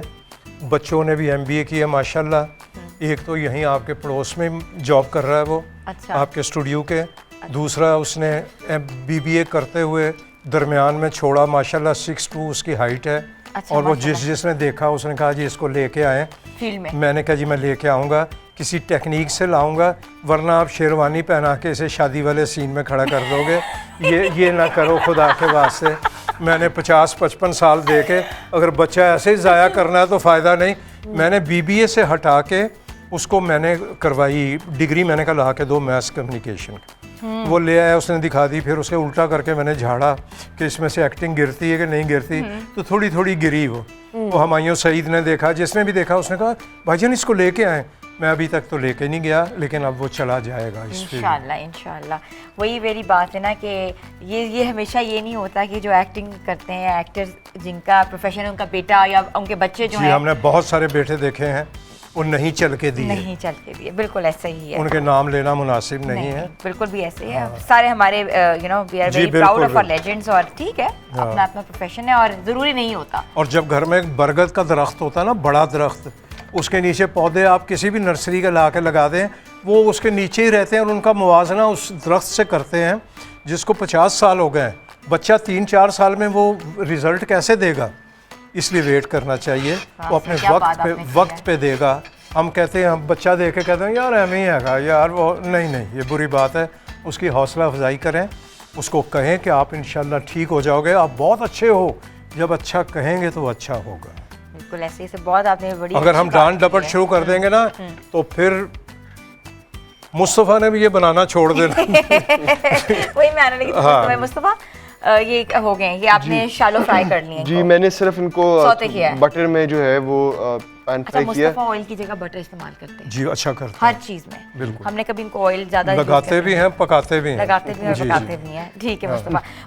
बच्चों ने भी MBA किया माशाल्लाह। एक तो यहीं आपके पड़ोस में जॉब कर रहा है वो, अच्छा। आपके स्टूडियो के। दूसरा उसने BBA करते हुए दरमियान में छोड़ा, माशाल्लाह 6'2" उसकी हाइट है। अच्छा, और वो माशाल्लाह। जिसने देखा उसने कहा जी इसको लेके आए फील्ड में। मैंने कहा जी मैं लेके आऊँगा, किसी टेक्निक से लाऊंगा, वरना आप शेरवानी पहना के इसे शादी वाले सीन में खड़ा कर दोगे। ये ना करो खुदा के वास्ते। मैंने 50-55 साल दे के अगर बच्चा ऐसे ही ज़ाया करना है तो फ़ायदा नहीं। मैंने BBA से हटा के उसको मैंने करवाई डिग्री, मैंने कहा ला के दो मैथ्स कम्युनिकेशन की। वो ले आया, उसने दिखा दी, फिर उसके उल्टा करके मैंने झाड़ा कि इसमें से एक्टिंग गिरती है कि नहीं गिरती, तो थोड़ी थोड़ी गिरी वो हमायूं सईद ने देखा, जिसने भी देखा उसने कहा भाईजान इसको लेके आए। मैं अभी तक तो लेके नहीं गया, लेकिन अब वो चला जाएगा इस फील्ड में। इंशाल्लाह इंशाल्लाह। वही मेरी बात है ना कि ये हमेशा ये नहीं होता कि जो एक्टिंग करते हैं एक्टर्स, जिनका प्रोफेशन है, उनका बेटा या उनके बच्चे जो जी हैं हमने बहुत सारे बेटे देखे हैं, वो नहीं चल के दिए, नहीं चल के दिए। बिल्कुल ऐसा ही है। उनके नाम लेना मुनासिब नहीं है। बिल्कुल भी ऐसे है। सारे हमारे वी आर जी, वेरी बिल्कुल, प्राउड ऑफ आवर बिल्कुल। लेजेंड्स। और ठीक है, अपना अपना प्रोफेशन है और ज़रूरी नहीं होता। और जब घर में एक बरगद का दरख्त होता है ना, बड़ा दरख्त, उसके नीचे पौधे आप किसी भी नर्सरी का ला के लगा दें, वो उसके नीचे ही रहते हैं और उनका मुवाजना उस दरख्त से करते हैं। जिसको 50 साल हो गए हैं, बच्चा 3-4 साल में वो रिज़ल्ट कैसे देगा? इसलिए वेट करना चाहिए, वो अपने क्या बात आपने की वक्त है। पे देगा। हम कहते हैं, हम बच्चा देख के कहते हैं यार एम ही हैगा यार, वो नहीं, ये बुरी बात है। उसकी हौसला अफजाई करें, उसको कहें कि आप इंशाल्लाह ठीक हो जाओगे, आप बहुत अच्छे हो। जब अच्छा कहेंगे तो अच्छा होगा। बिल्कुल ऐसे ही बहुत आपने बड़ी अगर हम अच्छी बात डांट डपट की है। शुरू कर देंगे ना, तो फिर मुस्तफ़ा ने भी ये बनाना छोड़ देना। वही मैं आने लगी थी। हाँ। मुस्तफ़ा ये हो गए, ये आपने शालो फ्राई कर लिए जी मैंने सिर्फ इनको सौते किया है। बटर में जो है वो पैन अच्छा, फ्राई किया। मुस्तफ़ा ऑयल की जगह बटर इस्तेमाल करते हैं जी अच्छा करते हर हैं, चीज़ में। बिल्कुल। हमने कभी इनको ऑयल ज़्यादा use लगाते करते भी हैं, पकाते भी हैं। लगाते भी हैं और जी, पकाते जी। भी हैं। ठीक है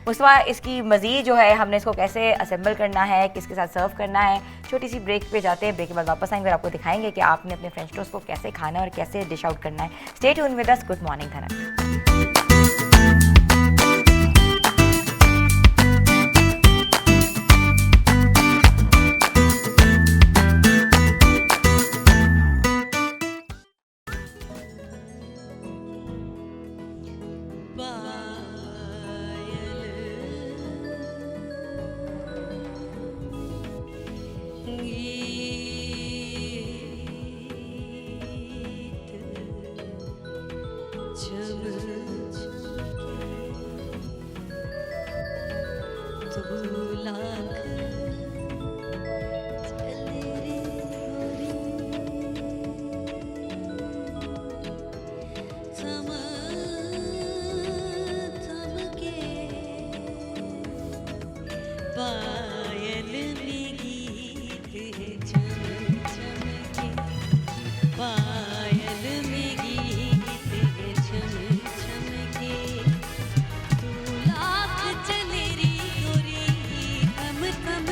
मुस्तफ़ा इसकी मज़ीद जो है हमने इसको कैसे असेंबल करना है, किसके साथ सर्व करना है, छोटी सी ब्रेक पे जाते हैं। ब्रेक के बाद वापस आएंगे और आपको दिखाएंगे कि आपने अपने फ्रेंच टोस्ट को कैसे खाना है और कैसे डिश आउट करना है। Stay tune with us. Good morning धनक। पायल में गीत है चम चम के, पायल में गीत है चम चम के, तू लाख चले री गोरी, थम थम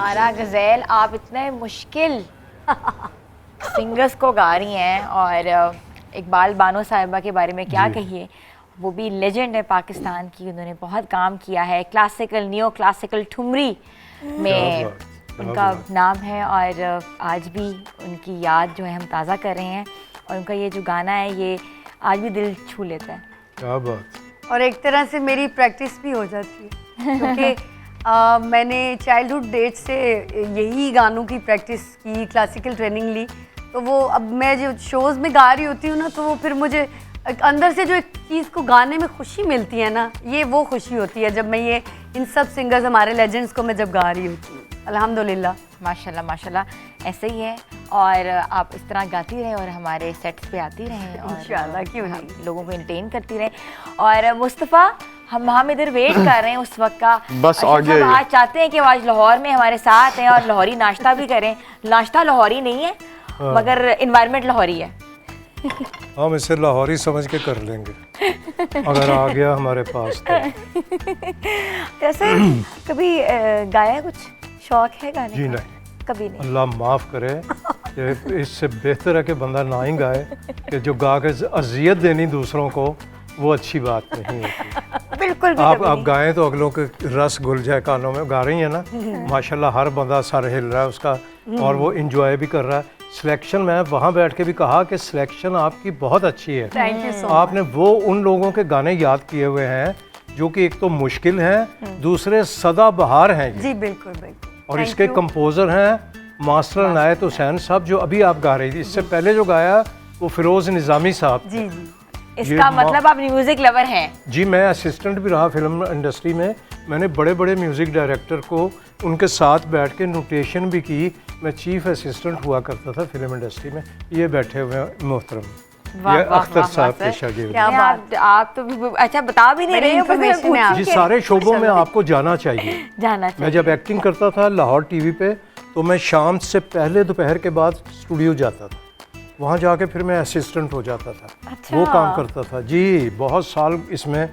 सारा गज़ल आप इतने मुश्किल सिंगर्स को गा रही हैं और इकबाल बानो साहिबा के बारे में क्या कहिए, वो भी लेजेंड है पाकिस्तान की, उन्होंने बहुत काम किया है क्लासिकल नियो क्लासिकल ठुमरी में उनका नाम है और आज भी उनकी याद जो है हम ताज़ा कर रहे हैं और उनका ये जो गाना है ये आज भी दिल छू लेता है। क्या बात। और एक तरह से मेरी प्रैक्टिस भी हो जाती है क्योंकि मैंने चाइल्डहुड डेज से यही गानों की प्रैक्टिस की, क्लासिकल ट्रेनिंग ली, तो वो अब मैं जो शोज़ में गा रही होती हूँ ना, तो वो फिर मुझे अंदर से जो एक चीज़ को गाने में खुशी मिलती है ना, ये वो खुशी होती है जब मैं ये इन सब सिंगर्स हमारे लेजेंड्स को मैं जब गा रही होती हूँ। अल्हम्दुलिल्लाह। माशाल्लाह माशाल्लाह ऐसे ही है और आप इस तरह गाती रहें और हमारे सेट्स पे आती रहें और इंशाल्लाह, क्यों नहीं। हम लोगों को एंटरटेन करती रहें। और मुस्तफ़ा हम इधर वेट कर रहे हैं उस वक्त का, बस आ गया ये। आज चाहते हैं कि वो आज लाहौर में हमारे साथ हैं और लाहौरी नाश्ता भी करें। नाश्ता लाहौरी नहीं है मगर इन्वायरमेंट लाहौरी है। हम इसे लाहौरी समझ के कर लेंगे अगर आ गया हमारे पास तो। जैसे कभी गाया है, कुछ शौक है गाने जी का? नहीं, कभी नहीं। अल्लाह माफ़ करे, ये इससे बेहतर है कि बंदा ना ही गाए, कि जो गा के अजियत देनी दूसरों को वो अच्छी बात नहीं होती। बिल्कुल भी आप कभी नहीं। गाएं तो अगलों के रस घुल जाए कानों में। गा रही है ना माशाल्लाह, हर बंदा सर हिल रहा है उसका और वो इंजॉय भी कर रहा है। सिलेक्शन मैं वहाँ बैठ के भी कहा कि सिलेक्शन आपकी बहुत अच्छी है। थैंक यू सो आपने वो उन लोगों के गाने याद किए हुए हैं जो कि एक तो मुश्किल हैं, दूसरे सदाबहार हैं ये। जी बिल्कुल बिल्कुल। और Thank इसके you. कंपोजर हैं मास्टर नायत हुसैन साहब, जो अभी आप गा रही थी। इससे पहले जो गाया वो फिरोज निज़ामी साहब थे। जी जी। इसका मतलब आप म्यूजिक लवर हैं। जी, मैं असिस्टेंट भी रहा फिल्म इंडस्ट्री में। मैंने बड़े बड़े म्यूज़िक डायरेक्टर को उनके साथ बैठ के नोटेशन भी की। मैं चीफ असिस्टेंट हुआ करता था फिल्म इंडस्ट्री में। ये बैठे हुए हैं मोहतरम, वाह, ये वाह, अख्तर वाह, साहब वाह, के शागिर्द क्या हैं। बात। आप तो अच्छा बता भी नहीं बड़ी रहे हो, बस मैं information है पूछ आप। जी, के सारे शोबों में आपको जाना चाहिए। जाना मैं चाहिए। जब एक्टिंग करता था लाहौर टीवी पे, तो मैं शाम से पहले दोपहर के बाद स्टूडियो जाता था। वहाँ जाके फिर मैं असिस्टेंट हो जाता था। अच्छा। वो काम करता था जी। बहुत साल इसमें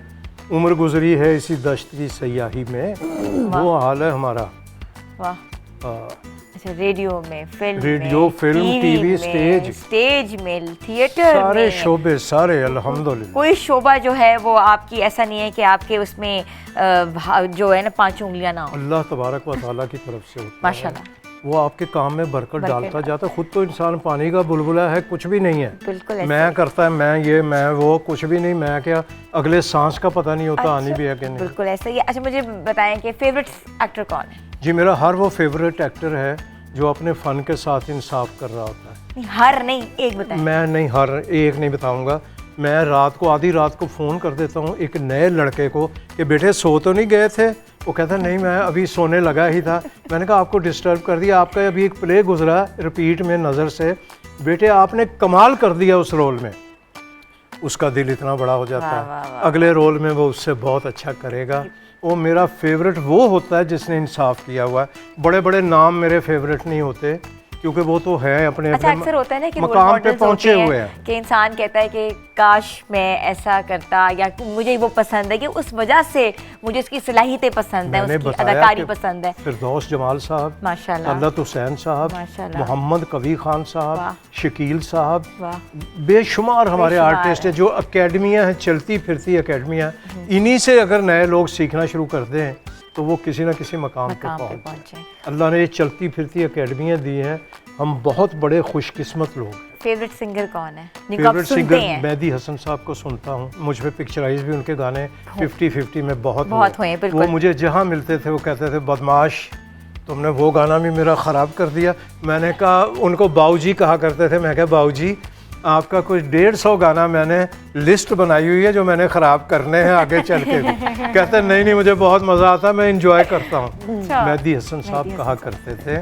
उम्र गुजरी है इसी दश्त की सयाही में। वो हाल है हमारा। वाह। हाँ। अच्छा, रेडियो में, फिल्म रेडियो, में, फिल्म, टीवी, में, स्टेज। स्टेज में, थिएटर सारे में। शोबे सारे अल्हम्दुलिल्लाह। कोई शोबा जो है वो आपकी ऐसा नहीं है कि आपके उसमें जो है ना 5 उंगलियां ना हो। अल्लाह तबारक व तआला की तरफ से होता है। माशाल्लाह। वो आपके काम में बरकत डालता जाता है। खुद तो इंसान पानी का बुलबुला है, कुछ भी नहीं है। बिल्कुल ऐसे। मैं करता है, मैं ये मैं वो, कुछ भी नहीं। मैं क्या, अगले सांस का पता नहीं होता आनी भी है कि नहीं। बिल्कुल ऐसा ही है। अच्छा, मुझे बताएं कि फेवरेट एक्टर कौन है? जी, मेरा हर वो फेवरेट एक्टर है जो अपने फ़न के साथ इंसाफ कर रहा होता है। नहीं, हर नहीं, एक बताएं। मैं नहीं, हर एक नहीं बताऊंगा। मैं रात को, आधी रात को फ़ोन कर देता हूँ एक नए लड़के को कि बेटे सो तो नहीं गए थे? वो कहता है नहीं, मैं अभी सोने लगा ही था। मैंने कहा आपको डिस्टर्ब कर दिया, आपका अभी एक प्ले गुजरा रिपीट में नज़र से, बेटे आपने कमाल कर दिया उस रोल में। उसका दिल इतना बड़ा हो जाता वाह, वाह, है, वाह। अगले रोल में वो उससे बहुत अच्छा करेगा। वो मेरा फेवरेट वो होता है जिसने इंसाफ किया हुआ है। बड़े बड़े नाम मेरे फेवरेट नहीं होते क्योंकि वो तो है अपने अच्छा, अपने अक्सर होता है ना कि रोल मकाम पे मॉडल्स पहुंचे होते हुए हैं हैं। कि इंसान कहता है कि काश मैं ऐसा करता, या मुझे वो पसंद है कि उस वजह से मुझे उसकी सलाहियतें पसंद है, मैंने उसकी बताया अदाकारी कि पसंद है। फिरदौस जमाल साहब, माशाल्लाह। अल्लाह हुसैन साहब, माशाल्लाह। मोहम्मद कवी खान वाह। साहब, शकील साहब, वाह। बेशुमार हमारे बेशुमार आर्टिस्ट है। हैं। जो अकेडमियाँ हैं, चलती फिरती अकेडमियाँ, इन्हीं से अगर नए लोग सीखना शुरू कर दें तो वो किसी न किसी मकाम पे मकाम पे पहुँचे। पहुंचे। अल्लाह ने ये चलती फिरती अकेडमियाँ दी हैं। हम बहुत बड़े खुशकिस्मत लोग हैं। फेवरेट सिंगर कौन है जिनको आप फेवरेट सुनते सिंगर हैं? मेहदी हसन साहब को सुनता हूँ। मुझ पे पिक्चराइज भी उनके गाने 50-50 में बहुत हुए हैं, बिल्कुल। वो मुझे जहाँ मिलते थे वो कहते थे बदमाश तुमने वो गाना भी मेरा ख़राब कर दिया। मैंने कहा, उनको बाऊजी कहा करते थे, मैं कहा बाऊजी आपका कुछ 150 गाना मैंने लिस्ट बनाई हुई है जो मैंने ख़राब करने हैं आगे चल के भी। कहते नहीं नहीं मुझे बहुत मज़ा आता है, मैं इंजॉय करता हूँ। अच्छा। मेहदी हसन साहब कहा करते थे।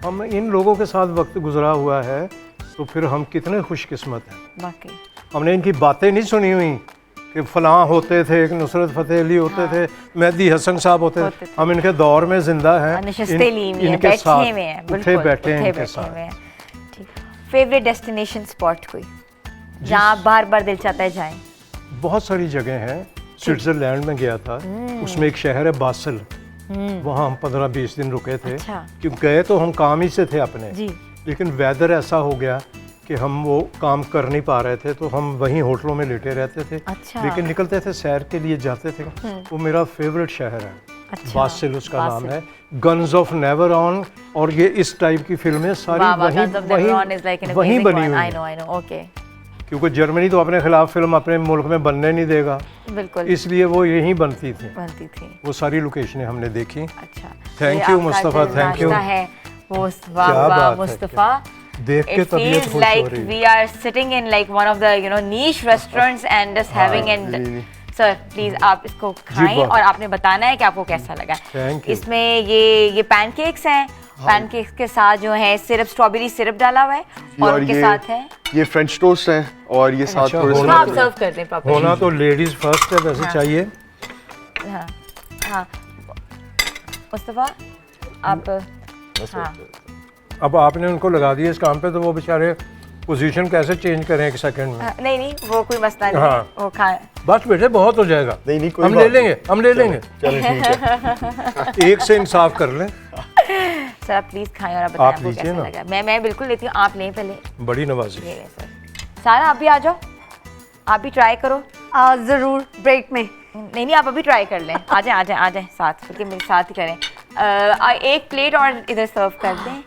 हम इन लोगों के साथ वक्त गुजरा हुआ है तो फिर हम कितने खुशकिस्मत हैं। वाकई। हमने इनकी बातें नहीं सुनी हुई कि फ़लाँ होते थे, एक नुसरत फ़तेह अली होते थे, मेहदी हसन साहब होते थे। हम इनके दौर में ज़िंदा हैं, नशिस्ते ली हुई हैं, इनके बैठे साथ हुए हैं, उठे बिल्कुल, बैठे हैं उठे इनके बैठे साथ। हुए हैं। ठीक। फेवरेट डेस्टिनेशन स्पॉट कोई जहाँ आप बार बार दिल चाहता है जाएं? बहुत सारी जगह हैं। स्विट्ज़रलैंड में गया था, उसमें एक शहर है बासल, वहाँ हम 15-20 दिन रुके थे। अच्छा। क्योंकि गए तो हम काम ही से थे अपने, जी। लेकिन वेदर ऐसा हो गया कि हम वो काम कर नहीं पा रहे थे, तो हम वहीं होटलों में लेटे रहते थे। अच्छा। लेकिन निकलते थे, सैर के लिए जाते थे। वो मेरा फेवरेट शहर है। अच्छा। बासिल उसका नाम बासिल। है। गन्स ऑफ नेवर ऑन, और ये इस टाइप की फिल्में सारी वहीं बनी हुई आई हैं। No I know, okay. क्योंकि जर्मनी तो अपने खिलाफ फिल्म अपने मुल्क में बनने नहीं देगा, बिल्कुल इसलिए वो यहीं बनती थी। बनती थी। वो सारी लोकेशनें हमने देखी। अच्छा, Thank ये you, आपका मुस्तफ़ा, जो thank you। नाश्ता है वो वाह क्या वाह बात है, मुस्तफ़ा, देख के it तबीयत feels खुश हो like रही है। we are sitting in like one of the niche restaurants and just having and sir please आप इसको खाएं बहुत। और आपने बताना है कि आपको कैसा लगा। Thank you। इसमें ये पैनकेक्स हैं, पैनकेक्स के साथ जो है सिरप, स्ट्रॉबेरी सिरप डाला हुआ है और और उनके साथ है ये फ्रेंच टोस्ट हैं, और ये साथ अच्छा, थोड़े से होना आप सर्व कर दें प्रॉपर। होना तो लेडीज फर्स्ट है, वैसे चाहिए। हाँ हाँ मुस्तफ़ा आप हाँ अब आपने उनको लगा दिया इस काम पे, तो वो बेचारे पोजीशन कैसे चेंज करें एक सेकंड में। नहीं नहीं वो कोई मसला नहीं हाँ। है, वो खा बस बेटे बहुत हो जाएगा। नहीं, कोई हम बात ले लेंगे, हम ले लेंगे। चलो ठीक है। एक से इंसाफ कर लें। सर आप प्लीज खाएं और आप बताएं आप आपको लीजिए कैसा ना। लगा। मैं बिल्कुल लेती हूँ, आप लें पहले। बड़ी नवाजी। ये लें सर। सारा आप भी आ जाओ, आप भी ट्राई करो। ज़रूर ब्रेक में। नहीं आप अभी ट्राई कर लें, आ जाए साथ, क्योंकि मेरे साथ ही करें। एक प्लेट और इधर सर्व कर दें।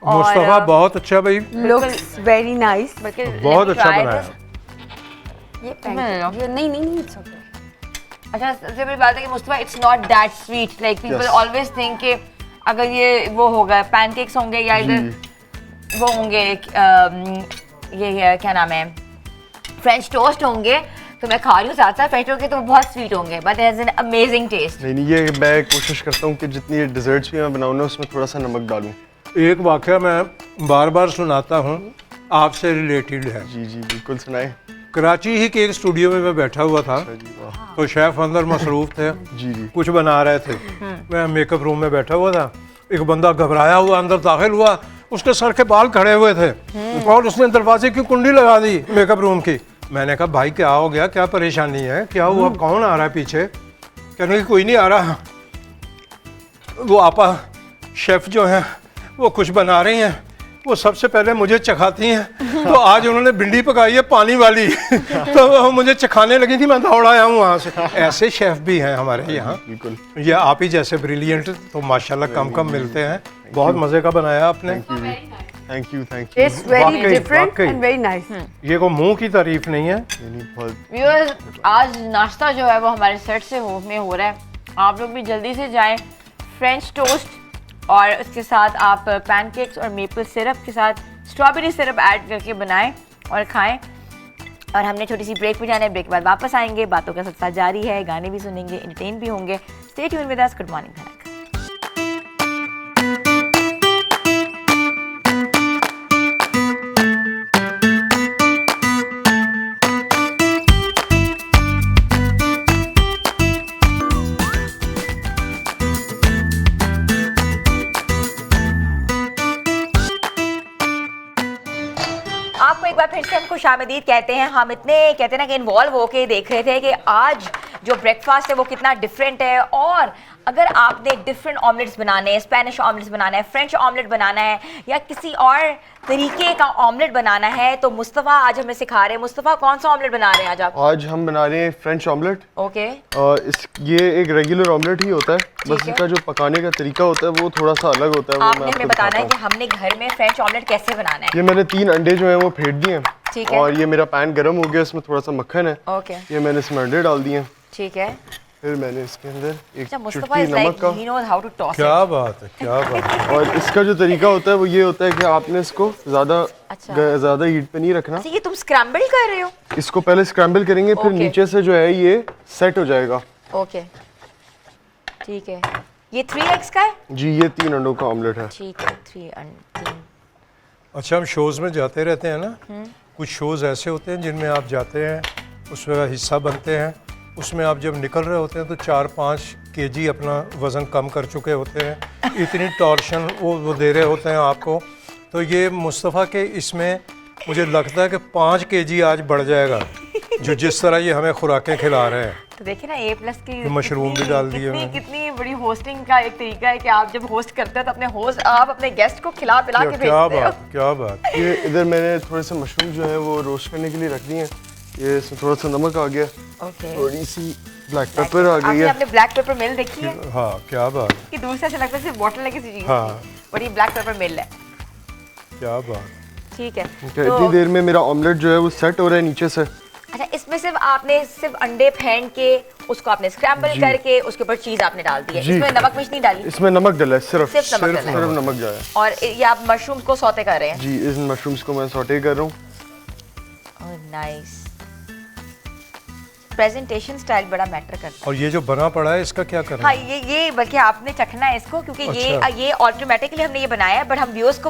मुस्तफ़ा बहुत अच्छा भाई, लुक्स वेरी नाइस। बहुत अच्छा बनाया। ये pancake, ये नहीं it's okay। अच्छा सबसे बड़ी बात है कि Mustafa it's not that sweet, like people Yes। Always think कि अगर ये वो होगा पैनकेक्स होंगे या इधर वो होंगे ये क्या नाम है फ्रेंच टोस्ट होंगे, तो मैं खा रही हूँ साथ साथ फ्रेंच टोस्ट के, तो वो बहुत स्वीट होंगे, but it has an amazing taste. नहीं, ये मैं कोशिश करता हूँ कि जितनी डिजर्ट्स भी मैं बनाऊँ ना, उसमें थोड़ा सा नमक डालूँ। एक वाक़या मैं बार बार सुनाता हूँ, आपसे रिलेटेड है। जी बिल्कुल सुनाए। कराची ही के एक स्टूडियो में मैं बैठा हुआ था, जी वाह। तो शेफ अंदर मसरूफ थे, जी कुछ बना रहे थे। मैं मेकअप रूम में बैठा हुआ था, एक बंदा घबराया हुआ अंदर दाखिल हुआ, उसके सर के बाल खड़े हुए थे और उसने दरवाजे की कुंडी लगा दी मेकअप रूम की। मैंने कहा भाई क्या हो गया, क्या परेशानी है, क्या हुआ, कौन आ रहा है पीछे? कहने की कोई नहीं आ रहा, वो आपा शेफ जो हैं वो कुछ बना रही हैं, वो सबसे पहले मुझे चखाती हैं। तो आज उन्होंने भिंडी पकाई है पानी वाली तो वो मुझे चखाने लगी थी, मैं दौड़ आया हूँ वहाँ से। ऐसे शेफ भी हैं हमारे यहाँ, बिल्कुल। ये आप ही जैसे ब्रिलियंट तो माशाल्लाह कम मिलते हैं। बहुत मज़े का बनाया आपने। Thank you. It's very वाकई, different वाकई। and very nice। ये को मुंह की तारीफ नहीं है। नहीं, बहुत व्यूअर्स आज नाश्ता जो है वो हमारे सेट से में हो रहा है, आप लोग भी जल्दी से जाएं। फ्रेंच टोस्ट और उसके साथ आप पैनकेक्स और मेपल सिरप के साथ स्ट्रॉबेरी सिरप ऐड करके बनाएं और खाएं। और हमने छोटी सी ब्रेक पे जाना है, ब्रेक के बाद वापस आएंगे, बातों का सिलसिला जारी है, गाने भी सुनेंगे, एंटरटेन भी होंगे। Stay tune with us. Good morning धनक। आपको एक बार फिर से हम खुशामदीद कहते हैं। हम इतने कहते हैं ना कि इन्वॉल्व होके देख रहे थे कि आज जो ब्रेकफास्ट है वो कितना डिफरेंट है, और अगर आपने डिफरेंट ऑमलेट्स बनाने हैं, स्पेनिश ऑमलेट्स बनाना है, फ्रेंच ऑमलेट बनाना है या किसी और तरीके का ऑमलेट बनाना है, तो मुस्तफ़ा आज हमें सिखा रहे हैं। मुस्तफ़ा कौन सा ऑमलेट बना रहे हैं आज आप? आज हम बना रहे हैं फ्रेंच ऑमलेट। ओके। ये एक रेगुलर ऑमलेट ही होता है, बस है। इसका जो पकाने का तरीका होता है वो थोड़ा सा अलग होता है। वो आपने मैं हमें आपको बताना है दिखाता कि हमने घर में फ्रेंच ऑमलेट कैसे बनाना है। हूँ। ये मैंने 3 अंडे जो हैं वो फेंट दिए हैं। ठीक है। और ये मेरा पैन गर्म हो गया, इसमें थोड़ा सा मक्खन है। ओके ये मैंने इसमें अंडे डाल दिए हैं। ठीक है। फिर मैंने इसके अंदर एक अच्छा मुस्तफ़ा चुटकी इज नमक लाइक का। He knows how to toss क्या बात है, क्या बात है। और इसका जो तरीका होता है वो ये होता है कि आपने इसको अच्छा। ज़्यादा हीट पे नहीं रखना। ये तुम स्क्रैम्बल कर रहे हो? इसको पहले स्क्रैम्बल करेंगे, फिर ओके। नीचे से जो है ये सेट हो जाएगा। ओके ठीक है। ये 3 एग्स का है? जी ये 3 अंडों का ऑमलेट है। ठीक है। 3 अच्छा हम शोज़ में जाते रहते हैं ना, कुछ शोज़ ऐसे होते हैं जिनमें आप जाते हैं, उसमें हिस्सा बनते हैं, उसमें आप जब निकल रहे होते हैं तो 4-5 केजी अपना वज़न कम कर चुके होते हैं, इतनी टॉर्शन वो दे रहे होते हैं आपको। तो ये मुस्तफ़ा के इसमें मुझे लगता है कि 5 केजी आज बढ़ जाएगा, जो जिस तरह ये हमें खुराकें खिला रहे हैं। तो देखिए ना A+ की मशरूम भी डाल दिए मैंने। कितनी बड़ी होस्टिंग का एक तरीका है कि आप जब होस्ट करते हो तो आप अपने गेस्ट को खिला पिला के क्या भेजते हो। बात, क्या बात। ये इधर मैंने थोड़े से मशरूम जो है वो रोस्ट करने के लिए रख दिए हैं। ये इसमें थोड़ा सा नमक आ गया, ओके, थोड़ी सी ब्लैक पेपर आ गई है। आपने ब्लैक पेपर मिल देखी है हाँ, क्या बात, कि दूर से ऐसा लगता है सिर्फ बॉटल लगी सी चीज हाँ। बड़ी ब्लैक पेपर मिल है। क्या बात। ठीक है, Okay, इतनी देर में मेरा ऑमलेट जो है वो सेट हो रहा है नीचे से। अच्छा इसमें सिर्फ अंडे फेंट के उसको आपने स्क्रैम्बल करके उसके ऊपर चीज आपने डाल दी है, जी। इसमें नमक मिर्च नहीं डाली इसमें नमक डला है, सिर्फ सिर्फ नमक डला है। सिर्फ नमक जो है। और ये आप मशरूम को सौते कर रहे हैं। जी, इन मशरूम्स को मैं सॉटे कर रहा हूँ। नाइस, प्रेजेंटेशन स्टाइल बड़ा मैटर करता है। और ये जो बना पड़ा है इसका क्या करना हाँ, है? ये बल्कि आपने चखना है इसको, क्योंकि अच्छा। ये ऑटोमेटिकली हमने ये बनाया है, बट हम व्यूअर्स को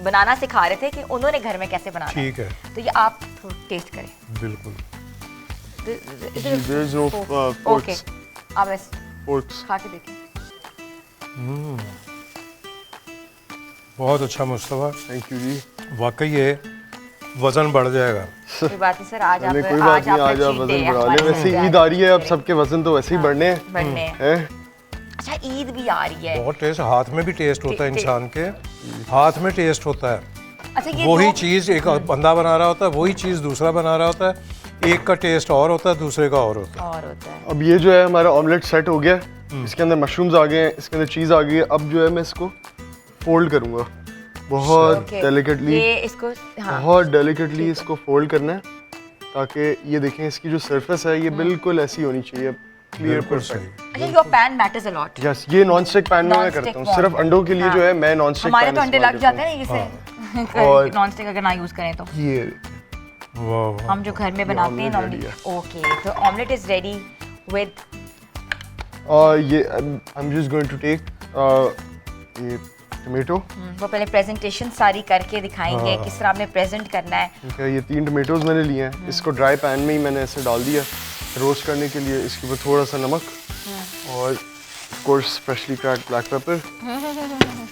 बनाना सिखा रहे थे कि उन्होंने घर में कैसे बनाना है। ठीक है, तो ये आप टेस्ट करें। बिल्कुल। There is no okay, porks. आप ऐसे Porks. खा के देखें। बहुत अच्छा मुस्तफा, Thank you जी। वाकई ये वजन बढ़ जाएगा। कोई बात नहीं सर, आज आप नहीं, कोई बात नहीं, आज आप वजन बढ़ा लें। वैसे ईद आ रही है, अब सबके वजन तो वैसे ही बढ़ने हैं। बढ़ने हैं। हैं? अच्छा ईद भी आ रही है। बहुत टेस्ट, हाथ में भी टेस्ट होता है इंसान के, हाथ में टेस्ट होता है। अच्छा ये वही दो- चीज़ एक बंदा बना रहा होता है, वही चीज़ दूसरा बना रहा होता है, एक का टेस्ट और होता है, दूसरे का और होता है। और होता है। अब ये जो है हमारा ऑमलेट सेट हो गया है। इसके अंदर मशरूम्स आ गए हैं, इसके अंदर चीज़ आ गई है। अब जो है मैं इसको फोल्ड करूँगा बहुत Okay, डेलिकेटली, ये इसको हाँ बहुत डेलिकेटली इसको फोल्ड करना है, ताकि ये देखें इसकी जो सरफेस है ये बिल्कुल ऐसी होनी चाहिए, क्लियर बिल्कुल परफेक्ट। सही। अच्छा your pan matters a lot. Yes, ये नॉन स्टिक पैन में मैं Non-stick करता हूँ। बहुत सिर्फ है। अंडों के लिए हाँ। जो है मैं नॉन स्टिक हमारे पैन तो अंडे इस्तेमाल लग करता जाते हैं ना और- इसे नॉन स्टिक अगर ना यूज करें तो। हूँ। ये वाह वाह। हम जो घर में बनाते हैं omelette नॉर्मली। ready ओके, तो ऑमलेट इज रेडी विद ये I am just going to take ये टमेटो। वो पहले प्रेजेंटेशन सारी करके दिखाएंगे किस तरह आपने प्रेजेंट करना है। ठीक है, ये 3 टमेटोज मैंने लिए हैं। इसको ड्राई पैन में ही मैंने ऐसे डाल दिया रोस्ट करने के लिए। इसके ऊपर थोड़ा सा नमक और course freshly cracked black pepper.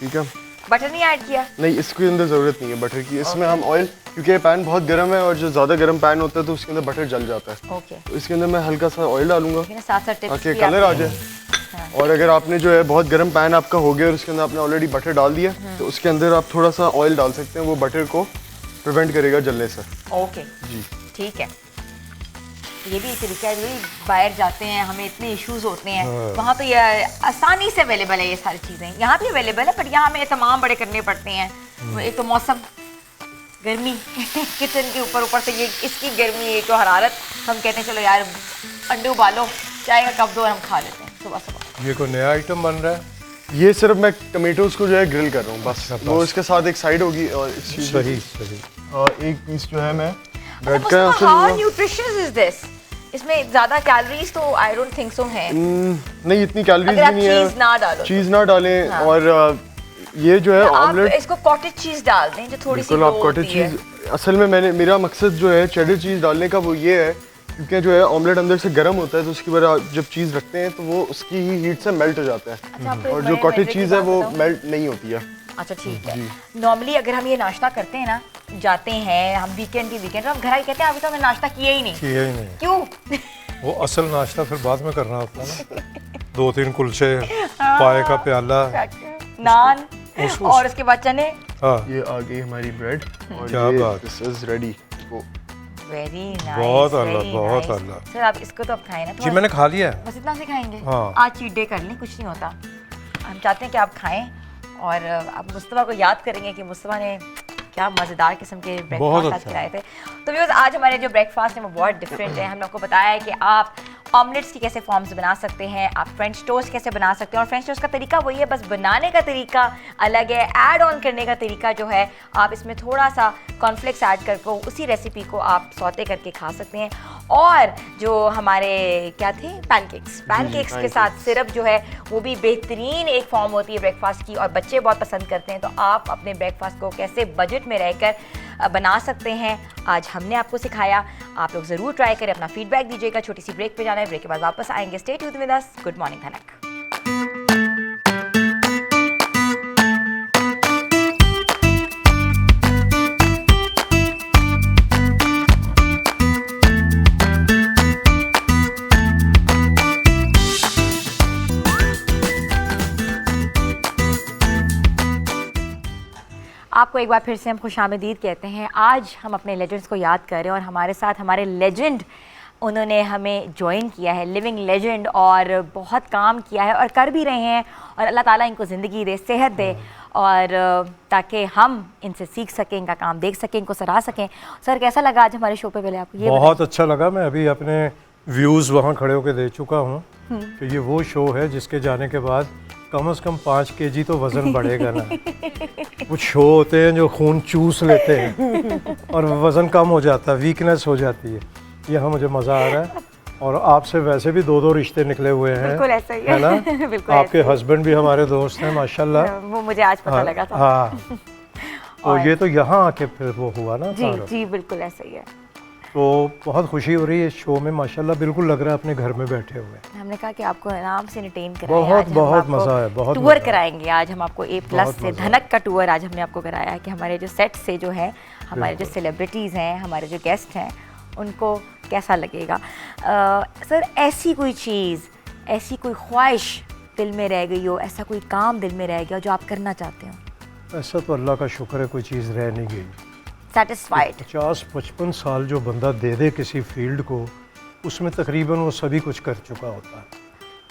ठीक है, बटर नहीं ऐड किया? नहीं इसके अंदर ज़रूरत नहीं है बटर की। इसमें हम ऑयल, क्योंकि ये पैन बहुत गर्म है और जो ज़्यादा गर्म पैन होता है तो उसके अंदर बटर जल जाता है। ओके, तो इसके अंदर मैं हल्का सा ऑयल डालूंगा साथ साथ टिप्स ताकि कलर आ जाए। और अगर आपने जो है बहुत गर्म पैन आपका हो गया और उसके अंदर आपने ऑलरेडी बटर डाल दिया तो उसके अंदर आप थोड़ा सा ऑयल डाल सकते हैं, वो बटर को प्रिवेंट करेगा जलने से। ओके जी, ठीक है। ये भी एक तरीका है, वही बाहर जाते हैं हमें इतने इश्यूज होते हैं, वहाँ पे ये आसानी से अवेलेबल है ये सारी चीज़ें। यहाँ भी अवेलेबल है बट यहाँ हमें तमाम बड़े करने पड़ते हैं। एक तो मौसम गर्मी किचन के ऊपर से ये इसकी गर्मी, एक तो हरारत। हम कहते हैं चलो यार अंडे उबालो, चाय का कप दो और हम खा लेते हैं सुबह सुबह। ये कोई नया आइटम बन रहा है? ये सिर्फ मैं टमेटोज को जो है ग्रिल कर रहा हूँ बस। वो इसके साथ एक साइड होगी और इस चीज़ सही सही। एक पीस जो है मैं ब्रेड मुस्तफा, का how nutritious is this? इसमें ज़्यादा कैलोरीज तो आई डोंट थिंक सो हैं नहीं, इतनी कैलोरीज अगर भी आप नहीं है। चीज़ ना डालो तो। चीज़ ना डालें। हाँ। और ये जो है आप ऑमलेट, इसको कॉटेज चीज़ डाल दें जो थोड़ी सी बिल्कुल आप लो कॉटेज होती है। चीज़, असल में मेरा मकसद जो है चेडर चीज़ डालने का वो ये है क्योंकि जो है ऑमलेट अंदर से गर्म होता है तो उसकी वजह जब चीज़ रखते हैं तो वो उसकी ही हीट से मेल्ट हो जाता है। अच्छा, आपको एक और जो बड़े कॉटेज मज़े की चीज़ है बात वो बताऊं? मेल्ट नहीं होती है। अच्छा ठीक है। नॉर्मली अगर हम ये नाश्ता करते हैं ना, जाते हैं हम वीकेंड तो हम घर आके कहते हैं अभी तो हमने नाश्ता किया ही नहीं। किया ही नहीं। क्यों? वो असल नाश्ता फिर बाद में करना होता है ना। 2-3 कुलचे, पाए का प्याला। नान उस- और उसके बाद चने। हाँ, ये आ गई हमारी ब्रेड और क्या ये बात। This is ready. Very nice, बहुत आला, बहुत आला। सर आप इसको तो अब खाएं ना जी थोड़ा। मैंने खा लिया है। बस इतना से खाएंगे। हाँ। आज चीट डे कर लें, कुछ नहीं होता। हम चाहते हैं कि आप खाएं और आप मुस्तफा को याद करेंगे कि मुस्तफा ने क्या मज़ेदार किस्म के बहुत ब्रेकफास्ट आज अच्छा। खिलाए थे। तो व्यूअर्स आज हमारे जो ब्रेकफास्ट है वो बहुत डिफरेंट है। हमने आपको बताया है कि आप ऑमलेट्स की कैसे फॉर्म्स बना सकते हैं, आप फ्रेंच टोस्ट कैसे बना सकते हैं। और फ्रेंच टोस्ट का तरीका वही है, बस बनाने का तरीका अलग है। ऐड ऑन करने का तरीका जो है, आप इसमें थोड़ा सा कॉर्नफ्लेक्स ऐड करके उसी रेसिपी को आप सौते करके खा सकते हैं। और जो हमारे क्या थे पैनकेक्स के pancakes। साथ सिरप जो है वो भी बेहतरीन एक फॉर्म होती है ब्रेकफास्ट की और बच्चे बहुत पसंद करते हैं। तो आप अपने ब्रेकफास्ट को कैसे बजट में रहकर बना सकते हैं, आज हमने आपको सिखाया। आप लोग ज़रूर ट्राई करें, अपना फीडबैक दीजिएगा। छोटी सी ब्रेक पे जाना है, ब्रेक के बाद वापस आएंगे। Stay tuned with us. Good morning धनक। आपको एक बार फिर से हम खुशामदीद कहते हैं। आज हम अपने लेजेंड्स को याद कर रहे हैं और हमारे साथ हमारे लेजेंड उन्होंने हमें ज्वाइन किया है, लिविंग लेजेंड, और बहुत काम किया है और कर भी रहे हैं। और अल्लाह ताला इनको ज़िंदगी दे, सेहत दे, और ताकि हम इनसे सीख सकें, इनका काम देख सकें, इनको सराह सकें। सर, कैसा लगा आज हमारे शो पे? पहले आपको ये बहुत अच्छा लगा। मैं अभी अपने व्यूज़ वहाँ खड़े होकर दे चुका हूँ कि ये वो शो है जिसके जाने के बाद कम से कम 5 kg तो वज़न बढ़ेगा ना। कुछ शो होते हैं जो खून चूस लेते हैं और वज़न कम हो जाता है, वीकनेस हो जाती है। यहाँ मुझे मज़ा आ रहा है। और आपसे वैसे भी 2 रिश्ते निकले हुए हैं, बिल्कुल ऐसा ही है ना? बिल्कुल आपके ऐसे ही। हस्बैंड भी हमारे दोस्त हैं माशाल्लाह। वो मुझे आज पता लगा था। हाँ, तो ये तो यहाँ आके फिर वो हुआ ना जी सारा। जी, बिल्कुल ऐसा ही है। तो बहुत खुशी हो रही है इस शो में माशाल्लाह, बिल्कुल लग रहा है अपने घर में बैठे हुए हैं। हमने कहा कि आपको आराम से एंटरटेन कराएं। बहुत- आज हम बहुत आपको मज़ा आया, बहुत टूर मज़ा आया। कराएंगे। आज हम आपको A+ बहुत से मज़ा धनक का टूर आज हमने आपको कराया है कि हमारे जो सेट से जो है, हमारे जो सेलिब्रिटीज़ हैं, हमारे जो गेस्ट हैं, उनको कैसा लगेगा। सर, ऐसी कोई चीज़, ऐसी कोई ख्वाहिश दिल में रह गई हो, ऐसा कोई काम दिल में रह गया हो जो आप करना चाहते हो? ऐसा तो अल्लाह का शुक्र है कोई चीज़ रह नहीं गई। सेटिस्फाइड? 50-55 साल जो बंदा दे दे किसी फील्ड को, उसमें तकरीबन वो सभी कुछ कर चुका होता है।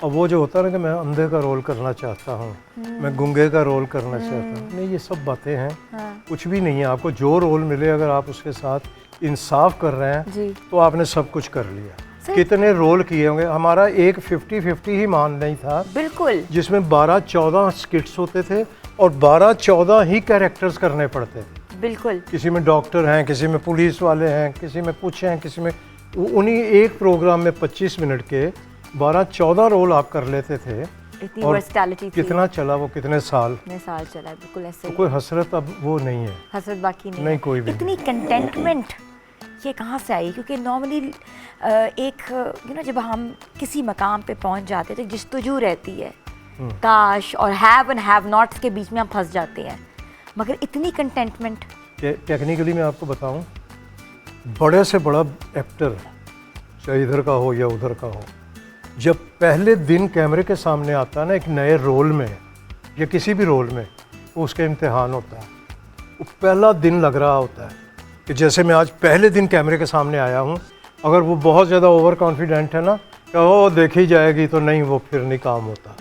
अब वो जो होता है ना कि मैं अंधे का रोल करना चाहता हूँ, मैं गूंगे का रोल करना चाहता हूँ, नहीं, ये सब बातें हैं। कुछ भी नहीं है। आपको जो रोल मिले, अगर आप उसके साथ इंसाफ कर रहे हैं जी। तो आपने सब कुछ कर लिया। कितने रोल किए होंगे। हमारा एक 50-50 ही मान नहीं था, बिल्कुल। जिसमें 12-14 स्किट्स होते थे और 12-14 ही कैरेक्टर्स करने पड़ते थे। बिल्कुल। किसी में डॉक्टर हैं, किसी में पुलिस वाले हैं, किसी में कुछ हैं, किसी में उन्हीं एक प्रोग्राम में 25 मिनट के 12-14 रोल आप कर लेते थे। इतनी और वर्सटैलिटी थी। कितना चला वो, कितने साल। कितने साल चला है, बिल्कुल ऐसे तो ही। कोई हसरत अब वो नहीं है। हसरत बाकी नहीं नहीं, है। कोई भी इतनी कंटेंटमेंट ये कहाँ से आई? क्योंकि नॉर्मली एक जब हम किसी मकाम पे पहुँच जाते हैं तो जस्तजू रहती है, काश और हैव एंड हैव नॉट्स के बीच में हम फंस जाते हैं, मगर इतनी कंटेंटमेंट। टेक्निकली मैं आपको बताऊं, बड़े से बड़ा एक्टर, चाहे इधर का हो या उधर का हो, जब पहले दिन कैमरे के सामने आता है ना एक नए रोल में या किसी भी रोल में, वो उसका इम्तिहान होता है। वो पहला दिन लग रहा होता है कि जैसे मैं आज पहले दिन कैमरे के सामने आया हूँ, अगर वो बहुत ज़्यादा ओवर कॉन्फिडेंट है ना कि वो देखी जाएगी, तो नहीं, वो फिर नहीं काम होता।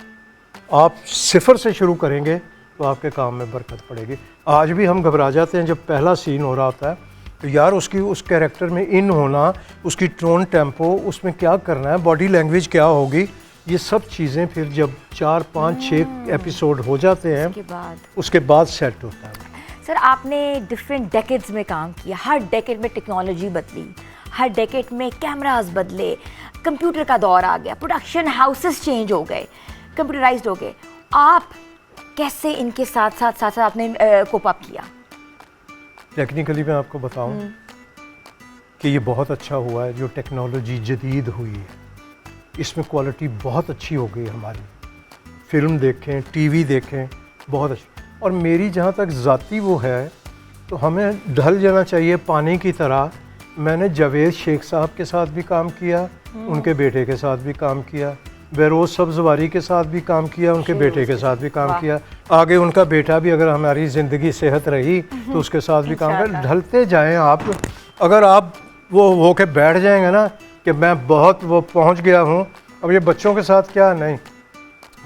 आप सिफर से शुरू करेंगे तो आपके काम में बरकत पड़ेगी। आज भी हम घबरा जाते हैं जब पहला सीन हो रहा होता है, तो यार उसकी उस कैरेक्टर में इन होना, उसकी टोन, टेम्पो, उसमें क्या करना है, बॉडी लैंग्वेज क्या होगी, ये सब चीज़ें फिर जब 4, 5, 6 एपिसोड हो जाते हैं उसके बाद सेट होता है। सर, आपने डिफरेंट डेकेड्स में काम किया, हर डेकेड में टेक्नोलॉजी बदली, हर डेकेड में कैमरास बदले, कंप्यूटर का दौर आ गया, प्रोडक्शन हाउसेस चेंज हो गए, कंप्यूटराइज्ड हो गए। आप कैसे इनके साथ साथ आपने कोप अप किया? टेक्निकली मैं आपको बताऊं कि ये बहुत अच्छा हुआ है जो टेक्नोलॉजी जदीद हुई है। इसमें क्वालिटी बहुत अच्छी हो गई हमारी। फिल्म देखें, टीवी देखें, बहुत अच्छी। और मेरी जहाँ तक ज़ाती वो है, तो हमें ढल जाना चाहिए पानी की तरह। मैंने जावेद शेख साहब के साथ भी काम किया, उनके बेटे के साथ भी काम किया, बेरोज़ सब्ज़वारी के साथ भी काम किया, उनके बेटे के साथ भी काम किया, आगे उनका बेटा भी, अगर हमारी ज़िंदगी सेहत रही तो उसके साथ भी काम कर। ढलते जाएं आप। अगर आप वो होके बैठ जाएंगे ना कि मैं बहुत वो पहुंच गया हूं, अब ये बच्चों के साथ क्या, नहीं,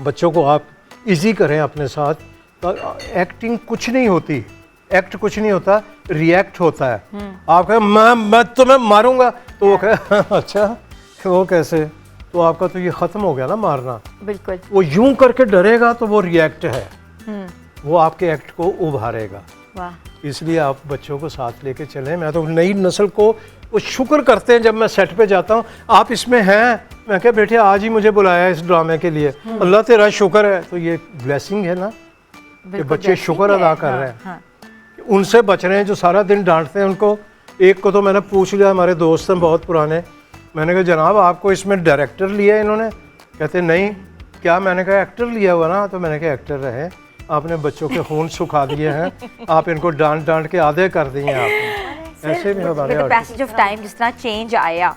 बच्चों को आप इजी करें अपने साथ। तो एक्टिंग कुछ नहीं होती, एक्ट कुछ नहीं होता, रिएक्ट होता है। आप कहें मैं तुम्हें मारूंगा, तो वो कहे अच्छा वो कैसे, तो आपका तो ये ख़त्म हो गया ना मारना। बिल्कुल। वो यूं करके डरेगा तो वो रिएक्ट है, वो आपके एक्ट को उभारेगा। वाह। इसलिए आप बच्चों को साथ लेके चलें। मैं तो नई नस्ल को वो शुक्र करते हैं जब मैं सेट पे जाता हूँ, आप इसमें हैं, मैं क्या बेटे आज ही मुझे बुलाया इस ड्रामे के लिए, अल्लाह तेरा शुक्र है। तो ये ब्लेसिंग है ना कि बच्चे शुक्र अदा कर रहे हैं। उनसे बच रहे हैं जो सारा दिन डांटते हैं उनको। एक को तो मैंने पूछ लिया, हमारे दोस्त हैं बहुत पुराने, मैंने कहा जनाब आपको इसमें डायरेक्टर लिया है इन्होंने? कहते नहीं। क्या? मैंने कहा एक्टर लिया हुआ ना। तो मैंने कहा एक्टर रहे, आपने बच्चों के खून सुखा दिए हैं, आप इनको डांट डांट के आधे कर दिए आपने। ऐसे भी हमारे पैसेज ऑफ टाइम जिस तरह चेंज आया,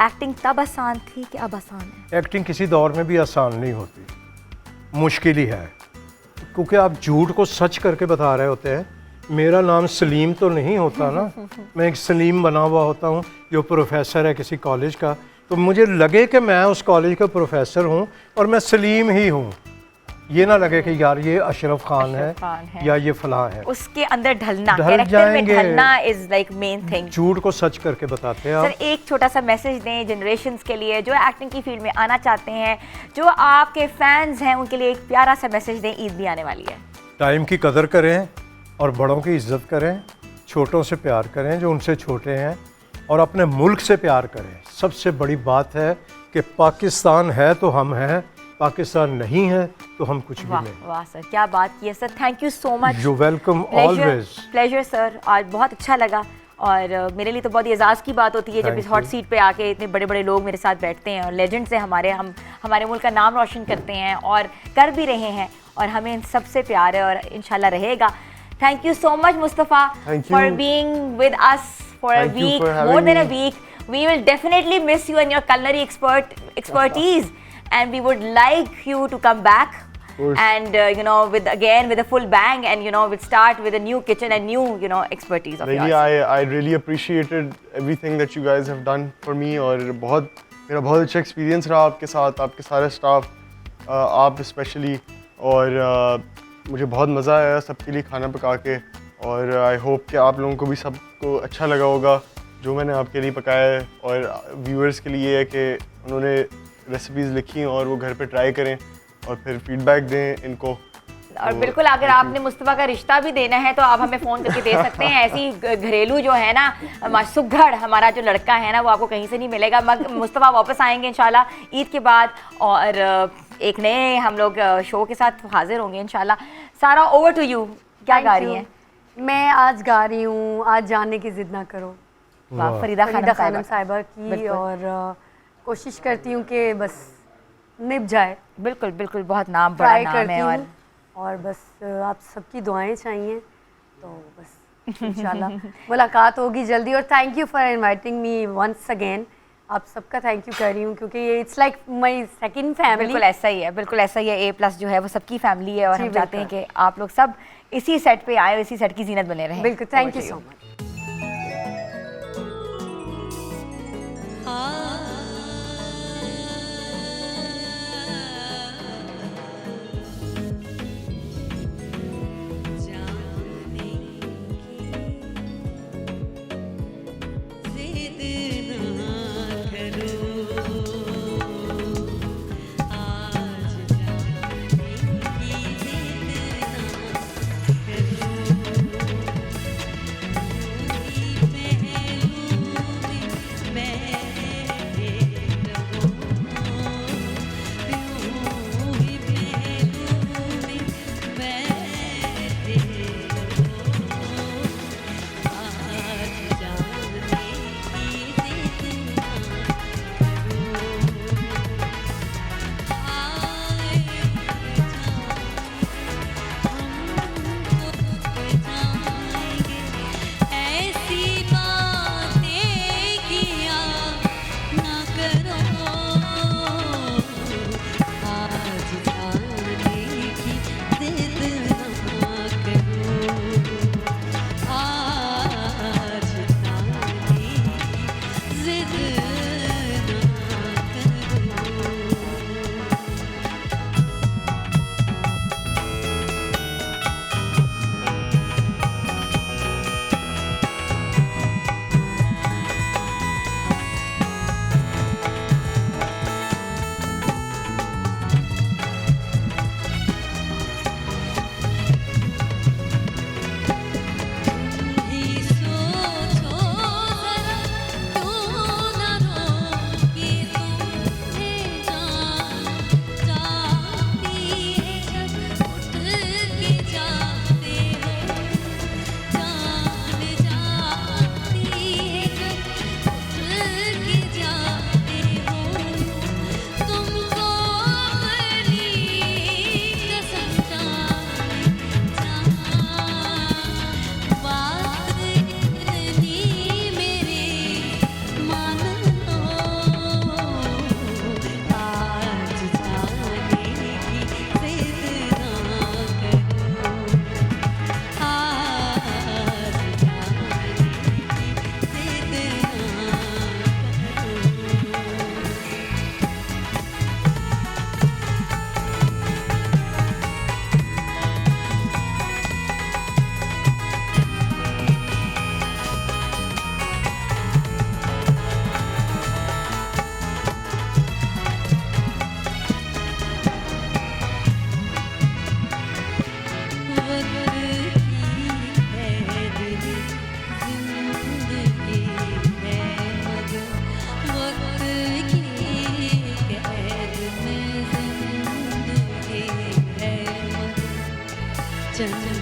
एक्टिंग तब आसान थी कि अब आसान है? एक्टिंग किसी दौर में भी आसान नहीं होती, मुश्किल ही है, क्योंकि आप झूठ को सच करके बता रहे होते हैं। मेरा नाम सलीम तो नहीं होता ना, मैं एक सलीम बना हुआ होता हूँ जो प्रोफेसर है किसी कॉलेज का, तो मुझे लगे कि मैं उस कॉलेज का प्रोफेसर हूँ और मैं सलीम ही हूँ, ये ना लगे कि यार ये अशरफ खान है या ये फलां है। उसके अंदर ढलना, ढल कैरेक्टर में जाएंगे। ढलना इज लाइक मेन थिंग। झूठ को सच करके बताते हैं सर आप। एक छोटा सा मैसेज दें जनरेशन्स के लिए जो एक्टिंग की फील्ड में आना चाहते हैं, जो आपके फैंस हैं, उनके लिए एक प्यारा सा मैसेज दें, ईद भी आने वाली है। टाइम की कदर करें और बड़ों की इज्जत करें, छोटों से प्यार करें जो उनसे छोटे हैं, और अपने मुल्क से प्यार करें। सबसे बड़ी बात है कि पाकिस्तान है तो हम हैं, पाकिस्तान नहीं है तो हम कुछ भी वाह नहीं। वाह सर, क्या बात की है sir, thank you so much. You welcome always. Pleasure sir, आज बहुत अच्छा लगा और मेरे लिए तो बहुत ही एजाज़ की बात होती है जब Thank इस हॉट you. सीट पे आके इतने बड़े बड़े लोग मेरे साथ बैठते हैं और लेजेंड्स हैं हमारे, हम हमारे मुल्क का नाम रोशन करते हैं और कर भी रहे हैं, और हमें इन सबसे प्यार है और इंशाल्लाह रहेगा। Thank you so much Mustafa Thank for you. Being with us for a Thank you week, for having more than a me. Week. We will definitely miss you and your culinary expertise, and we would like you to come back. course. And you know, with a full bang, and you know, we'll start with a new kitchen and new expertise of Really, yours. I really appreciated everything that you guys have done for me, और मेरा बहुत अच्छा experience रहा आपके साथ, आपके सारे staff, आप स्पेशली, और मुझे बहुत मज़ा आया सबके लिए खाना पका के, और आई होप कि आप लोगों को भी सबको अच्छा लगा होगा जो मैंने आपके लिए पकाया है, और व्यूअर्स के लिए है कि उन्होंने रेसिपीज़ लिखी और वो घर पे ट्राई करें और फिर फीडबैक दें इनको। और बिल्कुल अगर आपने मुस्तफ़ा का रिश्ता भी देना है तो आप हमें फ़ोन करके दे सकते हैं। ऐसी घरेलू जो है ना सुघड़ हमारा जो लड़का है ना, वो आपको कहीं से नहीं मिलेगा। मुस्तफ़ा वापस आएंगे इंशाल्लाह ईद के बाद, और एक नए हम लोग शो के साथ हाजिर होंगे इंशाल्लाह। सारा ओवर टू यू, क्या गा रही हैं? मैं आज गा रही हूँ आज जाने की जिद ना करो, वाह, फरीदा फरीदा खानम खानम साहिबा। साहिबा की, बिल्कुल। और कोशिश करती हूँ कि बस निभ जाए, बिल्कुल बिल्कुल, बहुत नाम बड़ा ट्राई नाम करती है। हूँ, और बस आप सबकी दुआएं चाहिए, तो बस इंशाल्लाह मुलाकात होगी जल्दी। और thank you for inviting me once again, आप सबका थैंक यू कर रही हूँ क्योंकि ये it's like my second family. बिल्कुल ऐसा ही है, बिल्कुल ऐसा ही है। A+ जो है वो सबकी फैमिली है, और जी, हम चाहते हैं बिल्कुल। कि आप लोग सब इसी सेट पे आए, इसी सेट की जीनत बने रहें। बिल्कुल, थैंक यू सो मच। जाने की जिद ना करो, आज जाने की जिद ना करो, चंदा